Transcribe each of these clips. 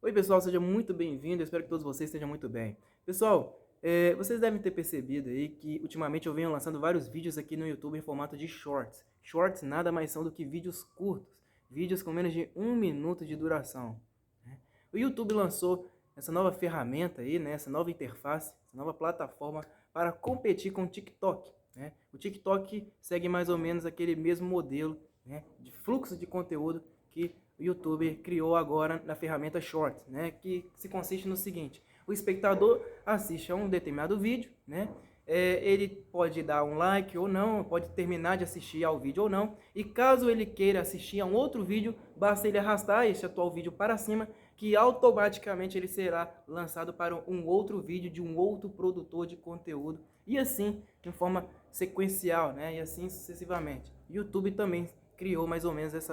Oi pessoal, seja muito bem-vindo, eu espero que todos vocês estejam muito bem. Pessoal, vocês devem ter percebido aí que ultimamente eu venho lançando vários vídeos aqui no YouTube em formato de Shorts. Shorts nada mais são do que vídeos curtos, vídeos com menos de 1 minuto de duração, né? O YouTube lançou essa nova ferramenta aí, né, essa nova interface, essa nova plataforma para competir com o TikTok, né? O TikTok segue mais ou menos aquele mesmo modelo, né, de fluxo de conteúdo que o YouTube criou agora na ferramenta Shorts, né, que se consiste no seguinte: o espectador assiste a um determinado vídeo, né, ele pode dar um like ou não, pode terminar de assistir ao vídeo ou não, e caso ele queira assistir a um outro vídeo, basta ele arrastar este atual vídeo para cima, que automaticamente ele será lançado para um outro vídeo de um outro produtor de conteúdo, e assim, de forma sequencial, né, e assim sucessivamente. O YouTube também criou mais ou menos esse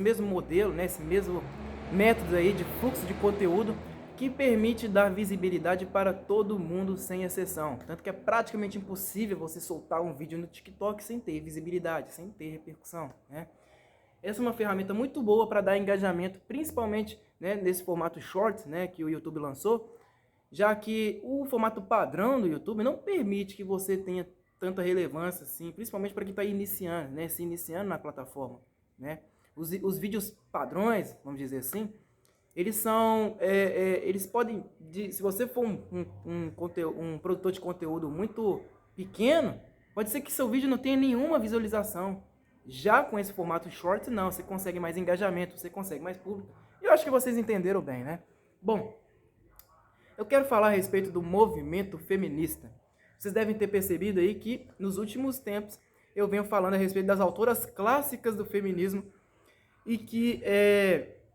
mesmo modelo, né, esse mesmo método aí de fluxo de conteúdo que permite dar visibilidade para todo mundo sem exceção. Tanto que é praticamente impossível você soltar um vídeo no TikTok sem ter visibilidade, sem ter repercussão, né? Essa é uma ferramenta muito boa para dar engajamento, principalmente, né, nesse formato Shorts, né, que o YouTube lançou, já que o formato padrão do YouTube não permite que você tenha tanta relevância assim, principalmente para quem está iniciando, né, se iniciando na plataforma, né? Os vídeos padrões, vamos dizer assim, eles são, eles podem, se você for um produtor de conteúdo muito pequeno, pode ser que seu vídeo não tenha nenhuma visualização. Já com esse formato short, não, você consegue mais engajamento, você consegue mais público. E eu acho que vocês entenderam bem, né? Bom, eu quero falar a respeito do movimento feminista. Vocês devem ter percebido aí que nos últimos tempos eu venho falando a respeito das autoras clássicas do feminismo e que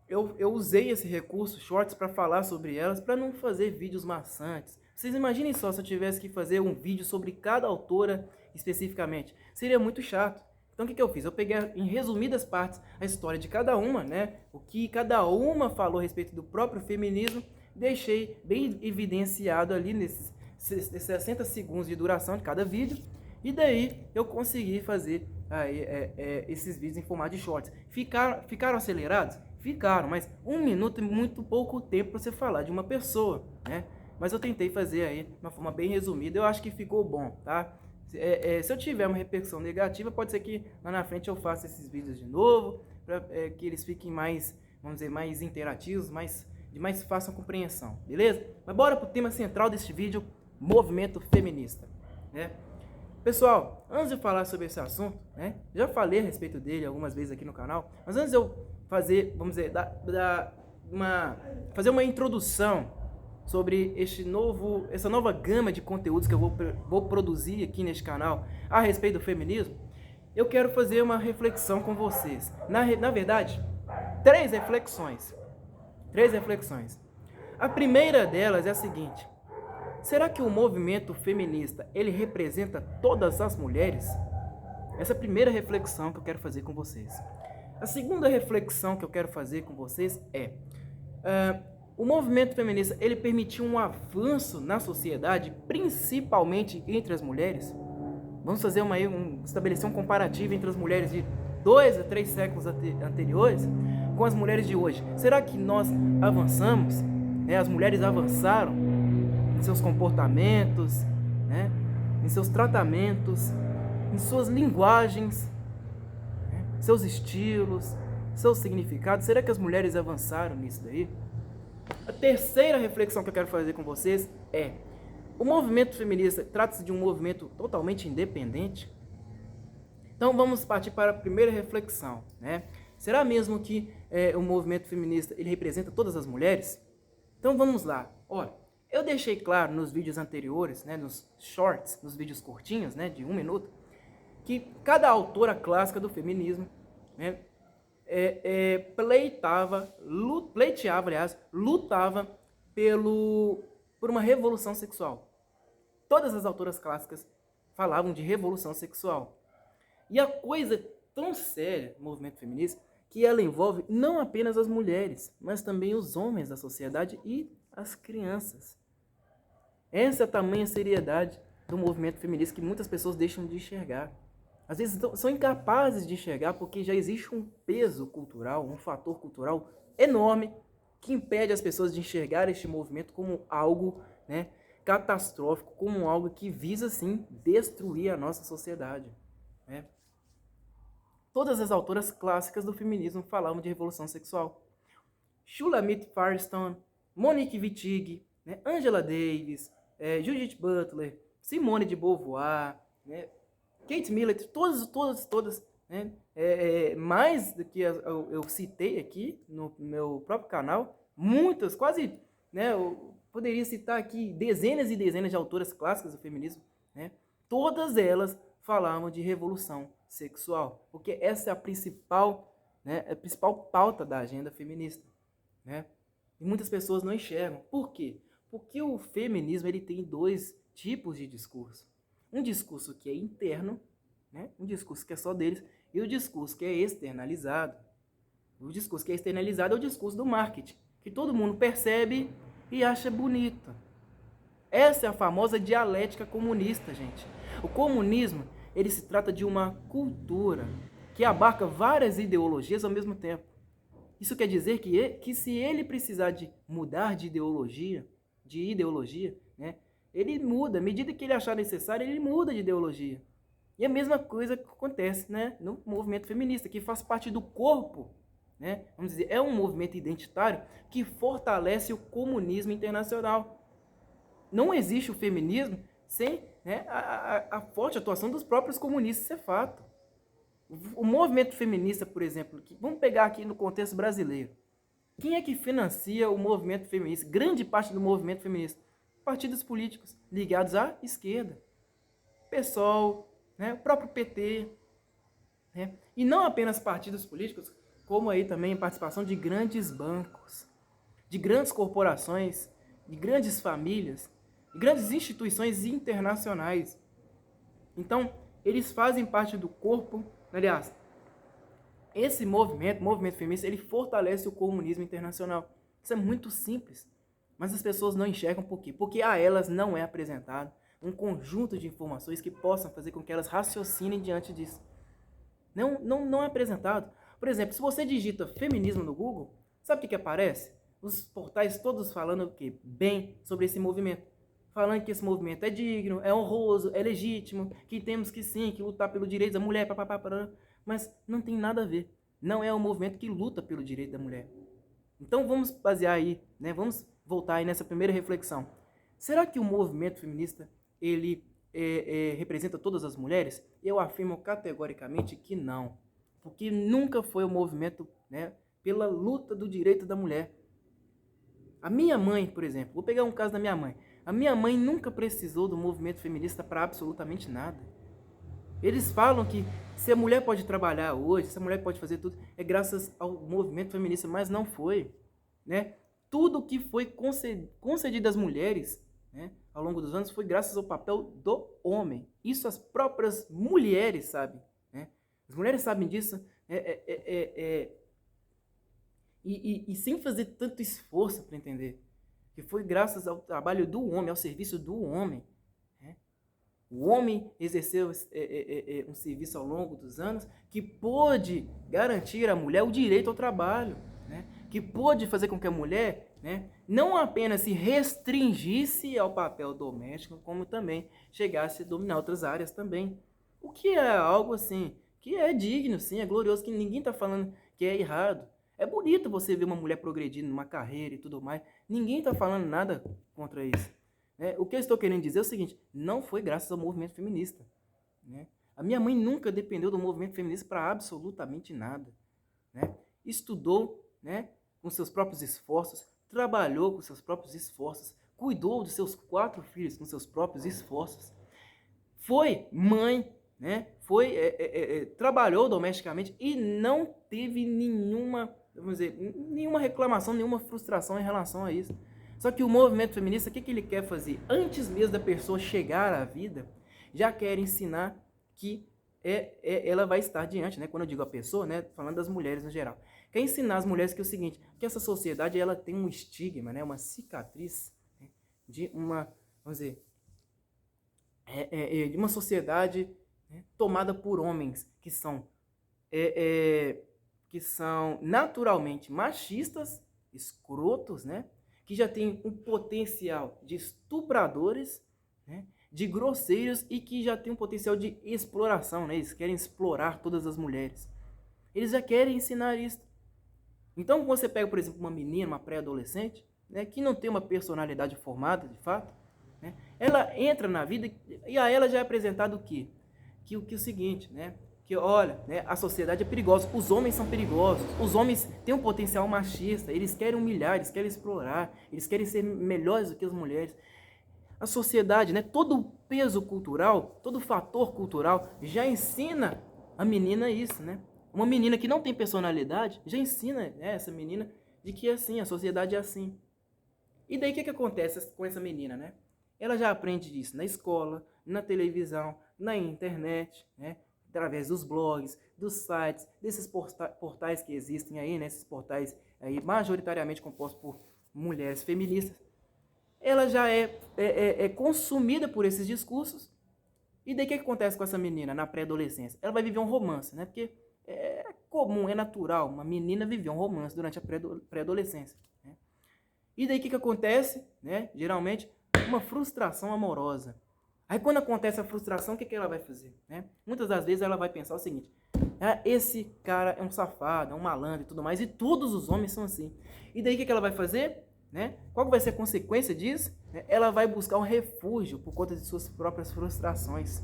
eu usei esse recurso, shorts, para falar sobre elas, para não fazer vídeos maçantes. Vocês imaginem só se eu tivesse que fazer um vídeo sobre cada autora especificamente. Seria muito chato. Então o que eu fiz? Eu peguei em resumidas partes a história de cada uma, né? O que cada uma falou a respeito do próprio feminismo, deixei bem evidenciado ali nesses 60 segundos de duração de cada vídeo. E daí eu consegui fazer aí, esses vídeos em formato de shorts. Ficaram acelerados? Ficaram, mas 1 minuto é muito pouco tempo para você falar de uma pessoa, né? Mas eu tentei fazer aí de uma forma bem resumida, eu acho que ficou bom, tá? Se eu tiver uma repercussão negativa, pode ser que lá na frente eu faça esses vídeos de novo, para que eles fiquem mais, vamos dizer, mais interativos, de mais fácil compreensão, beleza? Mas bora pro tema central deste vídeo, movimento feminista, né? Pessoal, antes de falar sobre esse assunto, né, já falei a respeito dele algumas vezes aqui no canal, mas antes de eu fazer, vamos dizer, fazer uma introdução sobre essa nova gama de conteúdos que eu vou produzir aqui neste canal a respeito do feminismo, eu quero fazer uma reflexão com vocês. Na verdade, três reflexões. A primeira delas é a seguinte: será que o movimento feminista, ele representa todas as mulheres? Essa é a primeira reflexão que eu quero fazer com vocês. A segunda reflexão que eu quero fazer com vocês é: o movimento feminista, ele permitiu um avanço na sociedade, principalmente entre as mulheres? Vamos fazer estabelecer um comparativo entre as mulheres de 2 a 3 séculos anteriores com as mulheres de hoje. Será que nós avançamos? As mulheres avançaram em seus comportamentos, né, em seus tratamentos, em suas linguagens, né, seus estilos, seus significados? Será que as mulheres avançaram nisso daí? A terceira reflexão que eu quero fazer com vocês é: o movimento feminista trata-se de um movimento totalmente independente? Então vamos partir para a primeira reflexão, né? Será mesmo que o movimento feminista, ele representa todas as mulheres? Então vamos lá. Olha, eu deixei claro nos vídeos anteriores, né, nos shorts, nos vídeos curtinhos, né, de 1 minuto, que cada autora clássica do feminismo, né, lutava por uma revolução sexual. Todas as autoras clássicas falavam de revolução sexual. E a coisa é tão séria no movimento feminista que ela envolve não apenas as mulheres, mas também os homens da sociedade e as crianças. Essa é a tamanha seriedade do movimento feminista que muitas pessoas deixam de enxergar. Às vezes são incapazes de enxergar porque já existe um peso cultural, um fator cultural enorme que impede as pessoas de enxergar este movimento como algo, né, catastrófico, como algo que visa, sim, destruir a nossa sociedade, né? Todas as autoras clássicas do feminismo falavam de revolução sexual. Shulamit Firestone, Monique Wittig, né, Angela Davis, Judith Butler, Simone de Beauvoir, né, Kate Millett, todas, né, mais do que eu citei aqui no meu próprio canal, muitas, quase, né, eu poderia citar aqui dezenas e dezenas de autoras clássicas do feminismo, né, todas elas falavam de revolução sexual, porque essa é a principal, né, a principal pauta da agenda feminista, né? E muitas pessoas não enxergam. Por quê? Porque o feminismo ele tem dois tipos de discurso. Um discurso que é interno, né? Um discurso que é só deles, e o discurso que é externalizado. O discurso que é externalizado é o discurso do marketing, que todo mundo percebe e acha bonito. Essa é a famosa dialética comunista, gente. O comunismo, ele se trata de uma cultura que abarca várias ideologias ao mesmo tempo. Isso quer dizer que se ele precisar de mudar de ideologia, né, ele muda. À medida que ele achar necessário, ele muda de ideologia. E a mesma coisa acontece, né, no movimento feminista, que faz parte do corpo, né, vamos dizer, é um movimento identitário que fortalece o comunismo internacional. Não existe o feminismo sem, né, a forte atuação dos próprios comunistas, isso é fato. O movimento feminista, por exemplo, vamos pegar aqui no contexto brasileiro. Quem é que financia o movimento feminista? Grande parte do movimento feminista. Partidos políticos ligados à esquerda. PSOL, né, o próprio PT. Né? E não apenas partidos políticos, como aí também a participação de grandes bancos, de grandes corporações, de grandes famílias, de grandes instituições internacionais. Então, eles fazem parte do corpo. Aliás, esse movimento feminista, ele fortalece o comunismo internacional. Isso é muito simples, mas as pessoas não enxergam por quê? Porque a elas não é apresentado um conjunto de informações que possam fazer com que elas raciocinem diante disso. Não é apresentado. Por exemplo, se você digita feminismo no Google, sabe o que aparece? Os portais todos falando o quê? Bem sobre esse movimento. Falando que esse movimento é digno, é honroso, é legítimo, que temos que sim, que lutar pelo direito da mulher, mas não tem nada a ver. Não é um movimento que luta pelo direito da mulher. Então vamos basear aí, né? Vamos voltar aí nessa primeira reflexão. Será que o movimento feminista, ele representa todas as mulheres? Eu afirmo categoricamente que não. Porque nunca foi o movimento, né, pela luta do direito da mulher. A minha mãe, por exemplo, vou pegar um caso da minha mãe. A minha mãe nunca precisou do movimento feminista para absolutamente nada. Eles falam que se a mulher pode trabalhar hoje, se a mulher pode fazer tudo, é graças ao movimento feminista, mas não foi, né? Tudo que foi concedido às mulheres, né, ao longo dos anos foi graças ao papel do homem. Isso as próprias mulheres sabem, né? As mulheres sabem disso, e sem fazer tanto esforço para entender. Que foi graças ao trabalho do homem, ao serviço do homem. Né? O homem exerceu um serviço ao longo dos anos que pôde garantir à mulher o direito ao trabalho, né? Que pôde fazer com que a mulher, né, não apenas se restringisse ao papel doméstico, como também chegasse a dominar outras áreas também. O que é algo assim, que é digno, sim, é glorioso, que ninguém está falando que é errado. É bonito você ver uma mulher progredindo numa carreira e tudo mais. Ninguém está falando nada contra isso. Né? O que eu estou querendo dizer é o seguinte, não foi graças ao movimento feminista. Né? A minha mãe nunca dependeu do movimento feminista para absolutamente nada. Né? Estudou, né, com seus próprios esforços, trabalhou com seus próprios esforços, cuidou dos seus 4 filhos com seus próprios esforços. Foi mãe, né? Trabalhou domesticamente e não teve nenhuma, vamos dizer, nenhuma reclamação, nenhuma frustração em relação a isso. Só que o movimento feminista, o que ele quer fazer? Antes mesmo da pessoa chegar à vida, já quer ensinar que ela vai estar diante, né? Quando eu digo a pessoa, né? Falando das mulheres no geral. Quer ensinar as mulheres que é o seguinte, que essa sociedade ela tem um estigma, né? Uma cicatriz, né, de uma, vamos dizer, de uma sociedade, né, tomada por homens que são naturalmente machistas, escrotos, né? Que já têm um potencial de estupradores, né? De grosseiros e que já tem um potencial de exploração, né? Eles querem explorar todas as mulheres. Eles já querem ensinar isso. Então, você pega, por exemplo, uma menina, uma pré-adolescente, né, que não tem uma personalidade formada, de fato, né, ela entra na vida e a ela já é apresentado o quê? Que o seguinte, né? Que olha, né, a sociedade é perigosa, os homens são perigosos, os homens têm um potencial machista, eles querem humilhar, eles querem explorar, eles querem ser melhores do que as mulheres. A sociedade, né, todo o peso cultural, todo o fator cultural já ensina a menina isso, né? Uma menina que não tem personalidade já ensina, né, essa menina de que é assim, a sociedade é assim. E daí o que acontece com essa menina, né? Ela já aprende isso na escola, na televisão, na internet, né? Através dos blogs, dos sites, desses portais que existem aí, né? Esses portais aí majoritariamente compostos por mulheres feministas. Ela já é consumida por esses discursos. E daí o que acontece com essa menina na pré-adolescência? Ela vai viver um romance, né? Porque é comum, é natural uma menina viver um romance durante a pré-adolescência. Né? E daí o que acontece? Né? Geralmente, uma frustração amorosa. Aí quando acontece a frustração, o que ela vai fazer? Né? Muitas das vezes ela vai pensar o seguinte: esse cara é um safado, é um malandro e tudo mais, e todos os homens são assim. E daí o que ela vai fazer? Né? Qual vai ser a consequência disso? Ela vai buscar um refúgio por conta de suas próprias frustrações.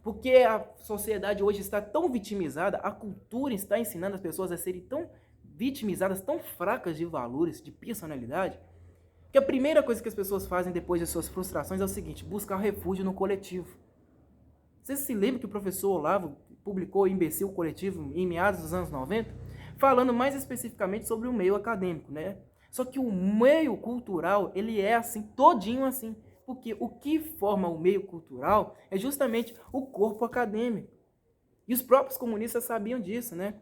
Porque a sociedade hoje está tão vitimizada, a cultura está ensinando as pessoas a serem tão vitimizadas, tão fracas de valores, de personalidade, que a primeira coisa que as pessoas fazem depois de suas frustrações é o seguinte: buscar refúgio no coletivo. Você se lembra que o professor Olavo publicou o Imbecil Coletivo em meados dos anos 90, falando mais especificamente sobre o meio acadêmico, né? Só que o meio cultural, ele é assim, todinho assim. Porque o que forma o meio cultural é justamente o corpo acadêmico. E os próprios comunistas sabiam disso, né?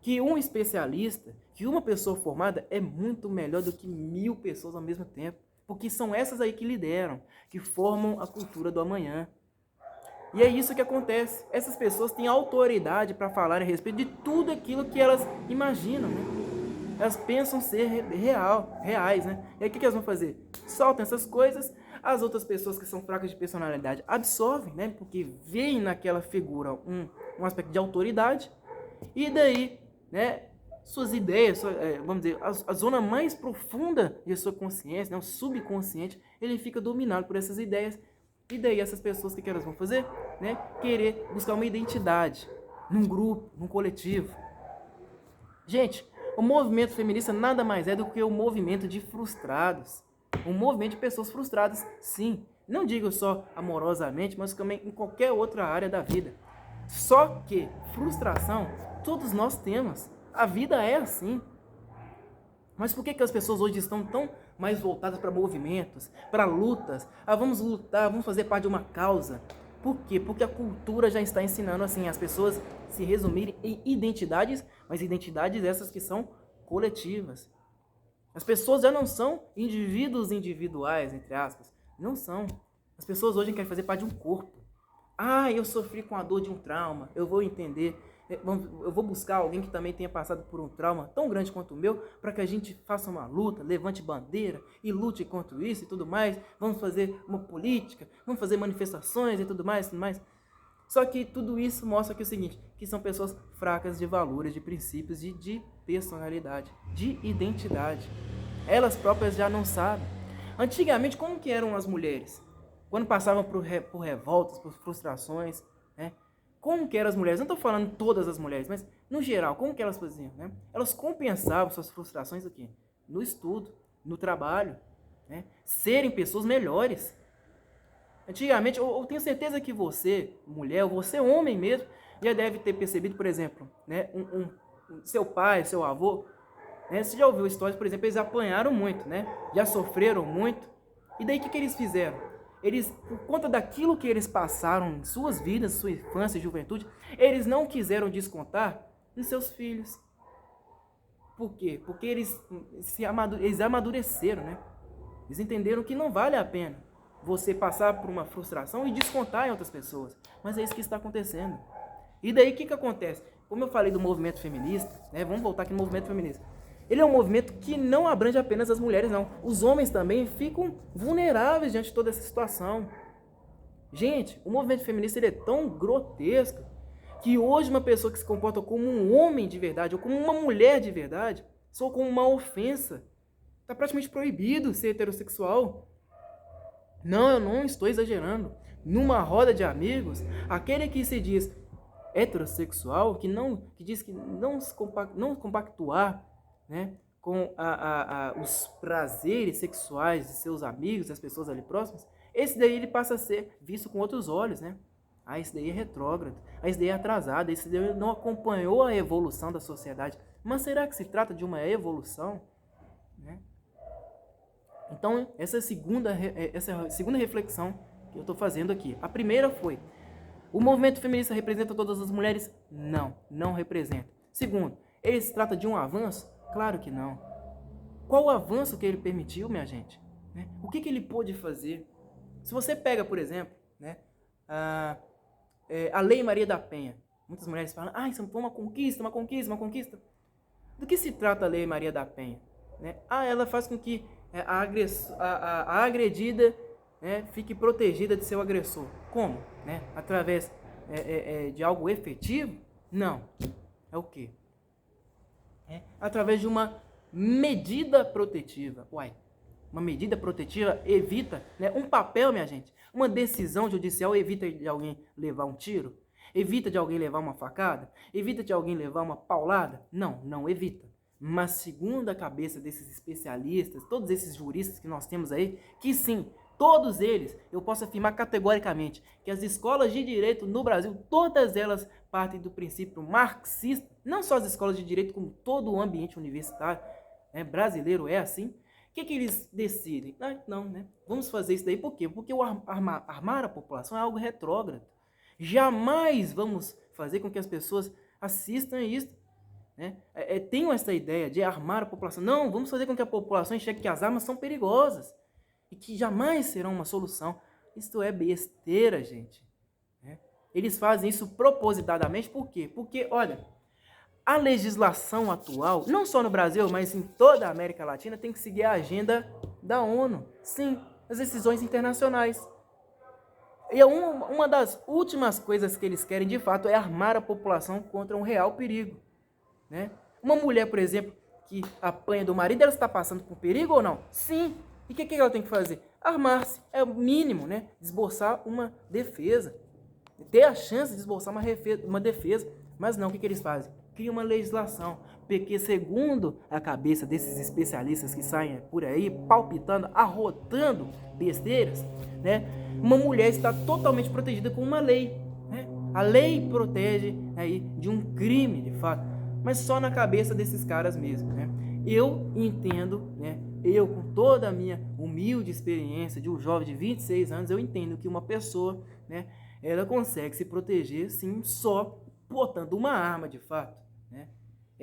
Que um especialista, que uma pessoa formada é muito melhor do que 1000 pessoas ao mesmo tempo. Porque são essas aí que lideram, que formam a cultura do amanhã. E é isso que acontece. Essas pessoas têm autoridade para falar a respeito de tudo aquilo que elas imaginam, né? Elas pensam ser reais, né? E aí o que elas vão fazer? Soltam essas coisas, as outras pessoas que são fracas de personalidade absorvem, né? Porque veem naquela figura um aspecto de autoridade, e daí, né? Suas ideias, vamos dizer, a zona mais profunda de sua consciência, né? O subconsciente, ele fica dominado por essas ideias. E daí essas pessoas, o que elas vão fazer? Né? Querer buscar uma identidade num grupo, num coletivo. Gente, o movimento feminista nada mais é do que o movimento de frustrados. Um movimento de pessoas frustradas, sim. Não digo só amorosamente, mas também em qualquer outra área da vida. Só que frustração todos nós temos. A vida é assim. Mas por que as pessoas hoje estão tão mais voltadas para movimentos, para lutas? Vamos lutar, vamos fazer parte de uma causa. Por quê? Porque a cultura já está ensinando assim as pessoas se resumirem em identidades, mas identidades essas que são coletivas. As pessoas já não são indivíduos individuais, entre aspas. Não são. As pessoas hoje querem fazer parte de um corpo. Eu sofri com a dor de um trauma, eu vou entender. Eu vou buscar alguém que também tenha passado por um trauma tão grande quanto o meu, para que a gente faça uma luta, levante bandeira e lute contra isso e tudo mais. Vamos fazer uma política, vamos fazer manifestações e tudo mais, tudo mais. Só que tudo isso mostra que é o seguinte, que são pessoas fracas de valores, de princípios, de personalidade, de identidade. Elas próprias já não sabem. Antigamente, como que eram as mulheres? Quando passavam por revoltas, por frustrações, né? Como que eram as mulheres? Não estou falando todas as mulheres, mas no geral, como que elas faziam? Né? Elas compensavam suas frustrações aqui, no estudo, no trabalho, né? Serem pessoas melhores. Antigamente, eu tenho certeza que você, mulher, ou você, homem mesmo, já deve ter percebido, por exemplo, né? Seu pai, seu avô, né? Você já ouviu histórias, por exemplo, eles apanharam muito, né? Já sofreram muito. E daí o que eles fizeram? Eles, por conta daquilo que eles passaram em suas vidas, sua infância e juventude, eles não quiseram descontar nos seus filhos. Por quê? Porque eles amadureceram, né? Eles entenderam que não vale a pena você passar por uma frustração e descontar em outras pessoas. Mas é isso que está acontecendo. E daí o que acontece? Como eu falei do movimento feminista, né? Vamos voltar aqui no movimento feminista. Ele é um movimento que não abrange apenas as mulheres, não. Os homens também ficam vulneráveis diante de toda essa situação. Gente, o movimento feminista ele é tão grotesco que hoje uma pessoa que se comporta como um homem de verdade ou como uma mulher de verdade soa como uma ofensa. Está praticamente proibido ser heterossexual. Não, eu não estou exagerando. Numa roda de amigos, aquele que se diz heterossexual, que diz que não compactuar, né, com os prazeres sexuais de seus amigos, das pessoas ali próximas, esse daí ele passa a ser visto com outros olhos, né? Ah, esse daí é retrógrado, ah, esse daí é atrasado, esse daí não acompanhou a evolução da sociedade. Mas será que se trata de uma evolução? Né? Então, essa é a segunda reflexão que eu estou fazendo aqui. A primeira foi, o movimento feminista representa todas as mulheres? Não, não representa. Segundo, ele se trata de um avanço? Claro que não. Qual o avanço que ele permitiu, minha gente? Né? O que ele pôde fazer? Se você pega, por exemplo, né, a Lei Maria da Penha, muitas mulheres falam, isso foi uma conquista, uma conquista, uma conquista. Do que se trata a Lei Maria da Penha? Né? Ela faz com que a agredida, né, fique protegida de seu agressor. Como? Né? Através de algo efetivo? Não. É o quê? Através de uma medida protetiva. Uma medida protetiva evita, né, um papel, minha gente. Uma decisão judicial evita de alguém levar um tiro? Evita de alguém levar uma facada? Evita de alguém levar uma paulada? Não, não evita. Mas segundo a cabeça desses especialistas, todos esses juristas que nós temos aí, que sim, todos eles, eu posso afirmar categoricamente que as escolas de direito no Brasil, todas elas partem do princípio marxista, não só as escolas de direito, como todo o ambiente universitário, né, brasileiro é assim. O que eles decidem? Não, né? Vamos fazer isso daí por quê? Porque armar a população é algo retrógrado. Jamais vamos fazer com que as pessoas assistam isso. Né? Tenham essa ideia de armar a população. Não, vamos fazer com que a população enxergue que as armas são perigosas e que jamais serão uma solução. Isso é besteira, gente. Né? Eles fazem isso propositadamente, por quê? Porque, olha, a legislação atual, não só no Brasil, mas em toda a América Latina, tem que seguir a agenda da ONU. Sim, as decisões internacionais. E uma das últimas coisas que eles querem, de fato, é armar a população contra um real perigo. Né? Uma mulher, por exemplo, que apanha do marido, ela está passando por perigo ou não? Sim. E o que ela tem que fazer? Armar-se. É o mínimo, né? Esboçar uma defesa. Ter a chance de esboçar uma defesa. Mas não, o que eles fazem? Cria uma legislação, porque segundo a cabeça desses especialistas que saem por aí, palpitando, arrotando besteiras, né, uma mulher está totalmente protegida com uma lei. Né? A lei protege aí de um crime, de fato, mas só na cabeça desses caras mesmo. Né? Eu entendo, né, eu com toda a minha humilde experiência de um jovem de 26 anos, eu entendo que uma pessoa, né, ela consegue se proteger, sim, só portando uma arma, de fato. Né?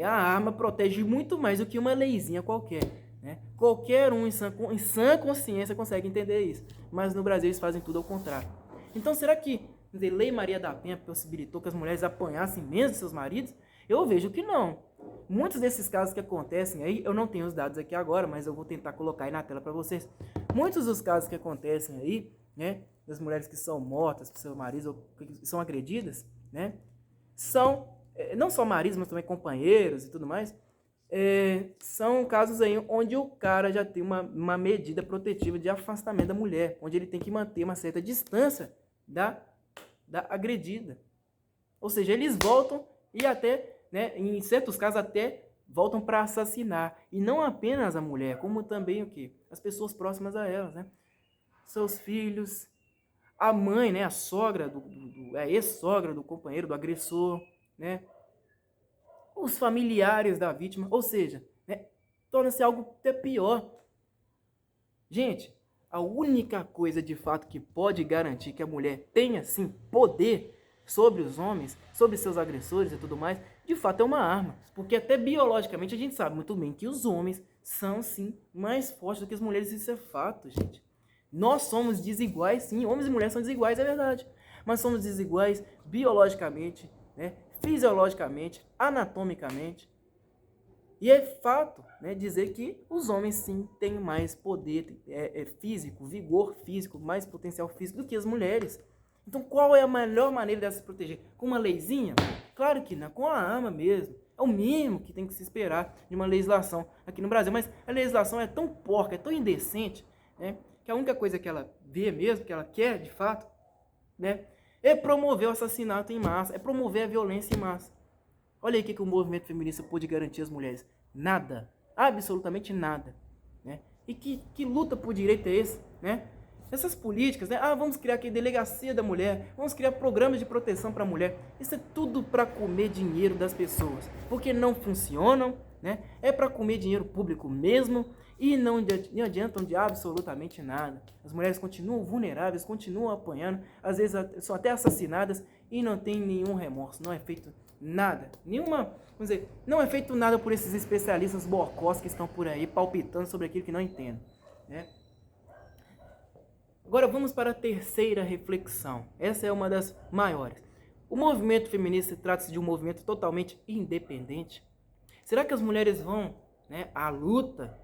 A arma protege muito mais do que uma leizinha qualquer. Né? Qualquer um em sã consciência consegue entender isso. Mas no Brasil eles fazem tudo ao contrário. Então será que a Lei Maria da Penha possibilitou que as mulheres apanhassem menos de seus maridos? Eu vejo que não. Muitos desses casos que acontecem aí, eu não tenho os dados aqui agora, mas eu vou tentar colocar aí na tela para vocês. Muitos dos casos que acontecem aí, né, das mulheres que são mortas por seus maridos ou que são agredidas, né, são não só maridos, mas também companheiros e tudo mais, são casos aí onde o cara já tem uma medida protetiva de afastamento da mulher, onde ele tem que manter uma certa distância da agredida. Ou seja, eles voltam e até, né, em certos casos até voltam para assassinar. E não apenas a mulher, como também o quê? As pessoas próximas a elas, né? Seus filhos, a mãe, né, a sogra, a ex-sogra do companheiro, do agressor, né? Os familiares da vítima, ou seja, né, torna-se algo até pior. Gente, a única coisa de fato que pode garantir que a mulher tenha, sim, poder sobre os homens, sobre seus agressores e tudo mais, de fato é uma arma. Porque até biologicamente a gente sabe muito bem que os homens são, sim, mais fortes do que as mulheres. Isso é fato, gente. Nós somos desiguais, sim, homens e mulheres são desiguais, é verdade. Mas somos desiguais biologicamente, né, fisiologicamente, anatomicamente. E é fato, né, dizer que os homens sim têm mais poder físico, vigor físico, mais potencial físico do que as mulheres. Então qual é a melhor maneira de se proteger? Com uma leizinha? Claro que não, com a arma mesmo. É o mínimo que tem que se esperar de uma legislação aqui no Brasil. Mas a legislação é tão porca, é tão indecente, né, que a única coisa que ela vê mesmo, que ela quer de fato, né, é promover o assassinato em massa, é promover a violência em massa. Olha aí o que o movimento feminista pôde garantir às mulheres. Nada. Absolutamente nada. Né? E que luta por direito é esse? Né? Essas políticas, né? Vamos criar aqui delegacia da mulher, vamos criar programas de proteção para a mulher. Isso é tudo para comer dinheiro das pessoas. Porque não funcionam, né? É para comer dinheiro público mesmo e não adiantam de absolutamente nada. As mulheres continuam vulneráveis, continuam apanhando, às vezes são até assassinadas e não tem nenhum remorso, não é feito nada, vamos dizer, não é feito nada por esses especialistas bocós que estão por aí palpitando sobre aquilo que não entendem, né? Agora vamos para a terceira reflexão. Essa é uma das maiores. O movimento feminista trata-se de um movimento totalmente independente. Será que as mulheres vão, né, à luta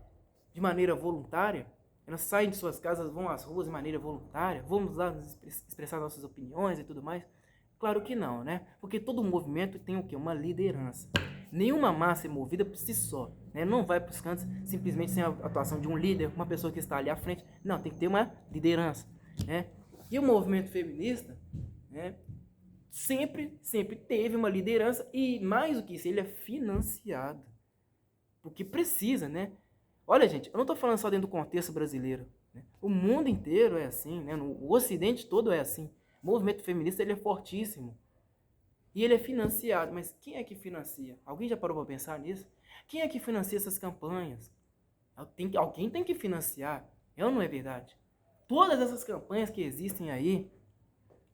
de maneira voluntária? Elas saem de suas casas, vão às ruas de maneira voluntária? Vamos lá expressar nossas opiniões e tudo mais? Claro que não, né? Porque todo movimento tem o quê? Uma liderança. Nenhuma massa é movida por si só, né? Não vai para os cantos simplesmente sem a atuação de um líder, uma pessoa que está ali à frente. Não, tem que ter uma liderança, né? E o movimento feminista, né, sempre teve uma liderança e, mais do que isso, ele é financiado. Porque precisa, né? Olha, gente, eu não estou falando só dentro do contexto brasileiro, né? O mundo inteiro é assim, né? O Ocidente todo é assim. O movimento feminista ele é fortíssimo. E ele é financiado. Mas quem é que financia? Alguém já parou para pensar nisso? Quem é que financia essas campanhas? Alguém tem que financiar. É ou não é verdade? Todas essas campanhas que existem aí,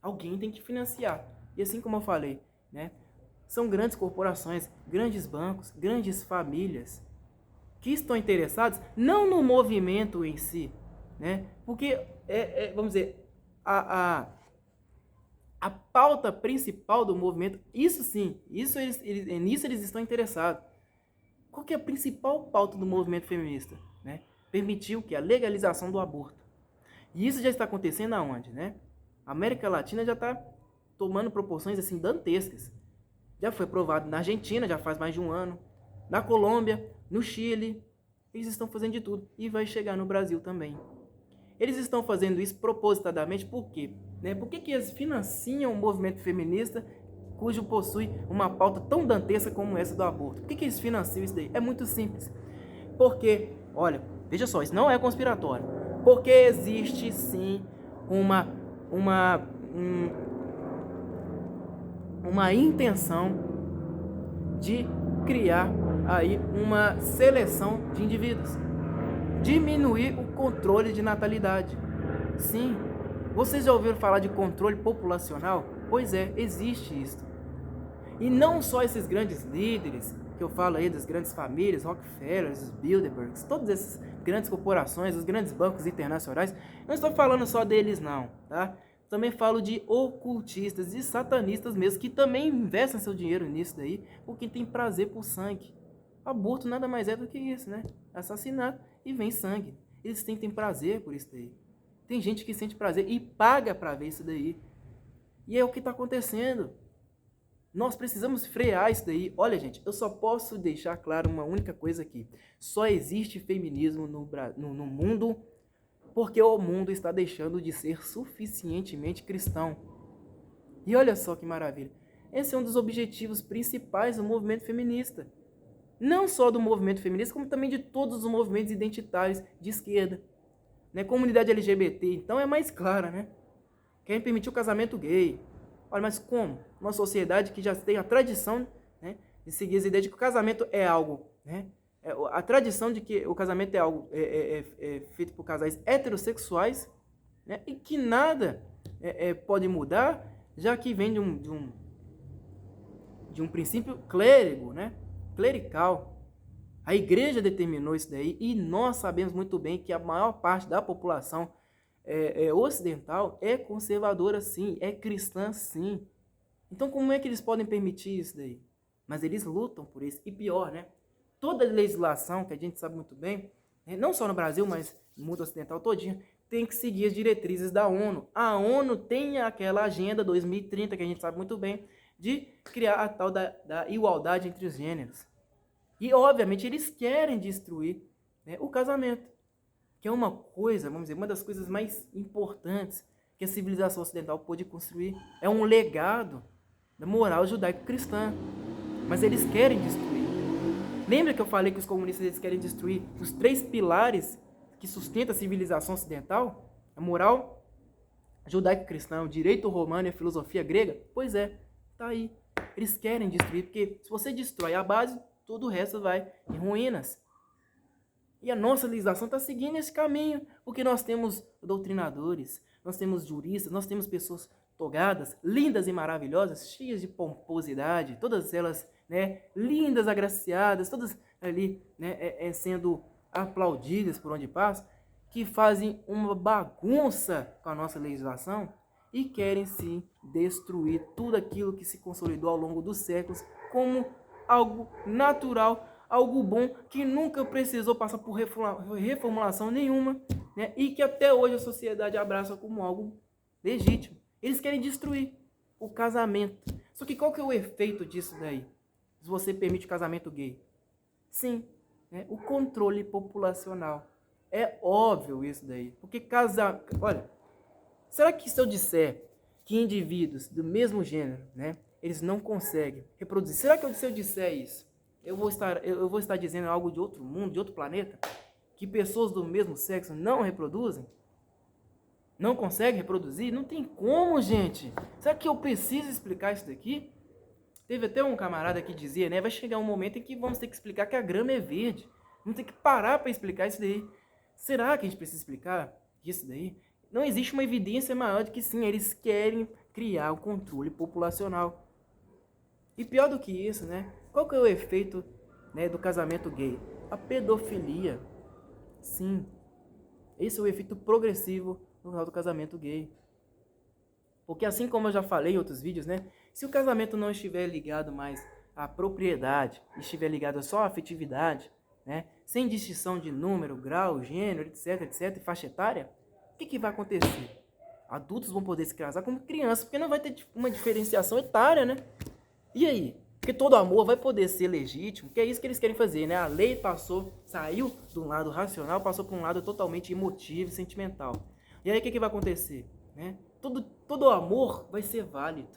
alguém tem que financiar. E assim como eu falei, né, são grandes corporações, grandes bancos, grandes famílias que estão interessados não no movimento em si, né? Porque, vamos dizer, a pauta principal do movimento, isso sim, nisso eles estão interessados. Qual que é a principal pauta do movimento feminista? Né? Permitir o que? A legalização do aborto. E isso já está acontecendo aonde? Né? A América Latina já está tomando proporções assim dantescas. Já foi aprovado na Argentina, já faz mais de um ano. Na Colômbia, no Chile. Eles estão fazendo de tudo. E vai chegar no Brasil também. Eles estão fazendo isso propositadamente por quê? Né? Por que eles financiam o movimento feminista cujo possui uma pauta tão dantesca como essa do aborto? Por que eles financiam isso daí? É muito simples. Porque, olha, veja só, isso não é conspiratório. Porque existe sim uma intenção de criar aí uma seleção de indivíduos. Diminuir o controle de natalidade. Sim, vocês já ouviram falar de controle populacional? Pois é, existe isso. E não só esses grandes líderes, que eu falo aí das grandes famílias, Rockefeller, os Bilderbergs, todas essas grandes corporações, os grandes bancos internacionais, não estou falando só deles não, tá? Também falo de ocultistas e satanistas mesmo, que também investem seu dinheiro nisso daí, porque tem prazer por sangue. Aborto nada mais é do que isso, né? Assassinato e vem sangue. Eles sentem prazer por isso daí. Tem gente que sente prazer e paga para ver isso daí. E é o que está acontecendo. Nós precisamos frear isso daí. Olha, gente, eu só posso deixar claro uma única coisa aqui. Só existe feminismo no mundo porque o mundo está deixando de ser suficientemente cristão. E olha só que maravilha. Esse é um dos objetivos principais do movimento feminista. Não só do movimento feminista, como também de todos os movimentos identitários de esquerda. Né? Comunidade LGBT, então é mais clara, né? Querem permitir o casamento gay. Olha, mas como? Uma sociedade que já tem a tradição, né, de seguir essa ideia de que o casamento é algo, né? A tradição de que o casamento é algo feito por casais heterossexuais, né, e que nada pode mudar, já que vem de um princípio clérigo, né? Clerical. A igreja determinou isso daí e nós sabemos muito bem que a maior parte da população ocidental é conservadora sim, é cristã sim. Então como é que eles podem permitir isso daí? Mas eles lutam por isso. E pior, né? toda legislação, que a gente sabe muito bem, né, não só no Brasil, mas no mundo ocidental todinho, tem que seguir as diretrizes da ONU. A ONU tem aquela agenda 2030, que a gente sabe muito bem, de criar a tal da igualdade entre os gêneros. E, obviamente, eles querem destruir, né, o casamento, que é uma coisa, vamos dizer, uma das coisas mais importantes que a civilização ocidental pôde construir. É um legado da moral judaico-cristã. Mas eles querem destruir. Lembra que eu falei que os comunistas eles querem destruir os 3 pilares que sustentam a civilização ocidental? A moral judaico-cristã, o direito romano e a filosofia grega? Pois é, tá aí. Eles querem destruir, porque se você destrói a base, todo o resto vai em ruínas. E a nossa legislação está seguindo esse caminho, porque nós temos doutrinadores, nós temos juristas, nós temos pessoas togadas, lindas e maravilhosas, cheias de pomposidade, todas elas, né, lindas, agraciadas, todas ali, né, sendo aplaudidas por onde passam, que fazem uma bagunça com a nossa legislação e querem sim destruir tudo aquilo que se consolidou ao longo dos séculos como algo natural, algo bom, que nunca precisou passar por reformulação nenhuma, né? E que até hoje a sociedade abraça como algo legítimo. Eles querem destruir o casamento. Só que qual que é o efeito disso daí? Se você permite o casamento gay? Sim, né? O controle populacional. É óbvio isso daí. Porque olha, será que se eu disser que indivíduos do mesmo gênero, né, eles não conseguem reproduzir, será que se eu disser isso, eu vou estar dizendo algo de outro mundo, de outro planeta? Que pessoas do mesmo sexo não reproduzem? Não conseguem reproduzir? Não tem como, gente. Será que eu preciso explicar isso daqui? Teve até um camarada que dizia, né? Vai chegar um momento em que vamos ter que explicar que a grama é verde. Vamos ter que parar para explicar isso daí. Será que a gente precisa explicar isso daí? Não existe uma evidência maior de que sim, eles querem criar o controle populacional. E pior do que isso, né? Qual que é o efeito, né, do casamento gay? A pedofilia. Sim, esse é o efeito progressivo no final do casamento gay. Porque assim como eu já falei em outros vídeos, né? Se o casamento não estiver ligado mais à propriedade, estiver ligado só à afetividade, né? Sem distinção de número, grau, gênero, etc, etc, e faixa etária, o que vai acontecer? Adultos vão poder se casar como crianças, porque não vai ter uma diferenciação etária, né? E aí? Porque todo amor vai poder ser legítimo, que é isso que eles querem fazer, né? A lei saiu de um lado racional, passou para um lado totalmente emotivo e sentimental. E aí o que vai acontecer? Né? Todo amor vai ser válido.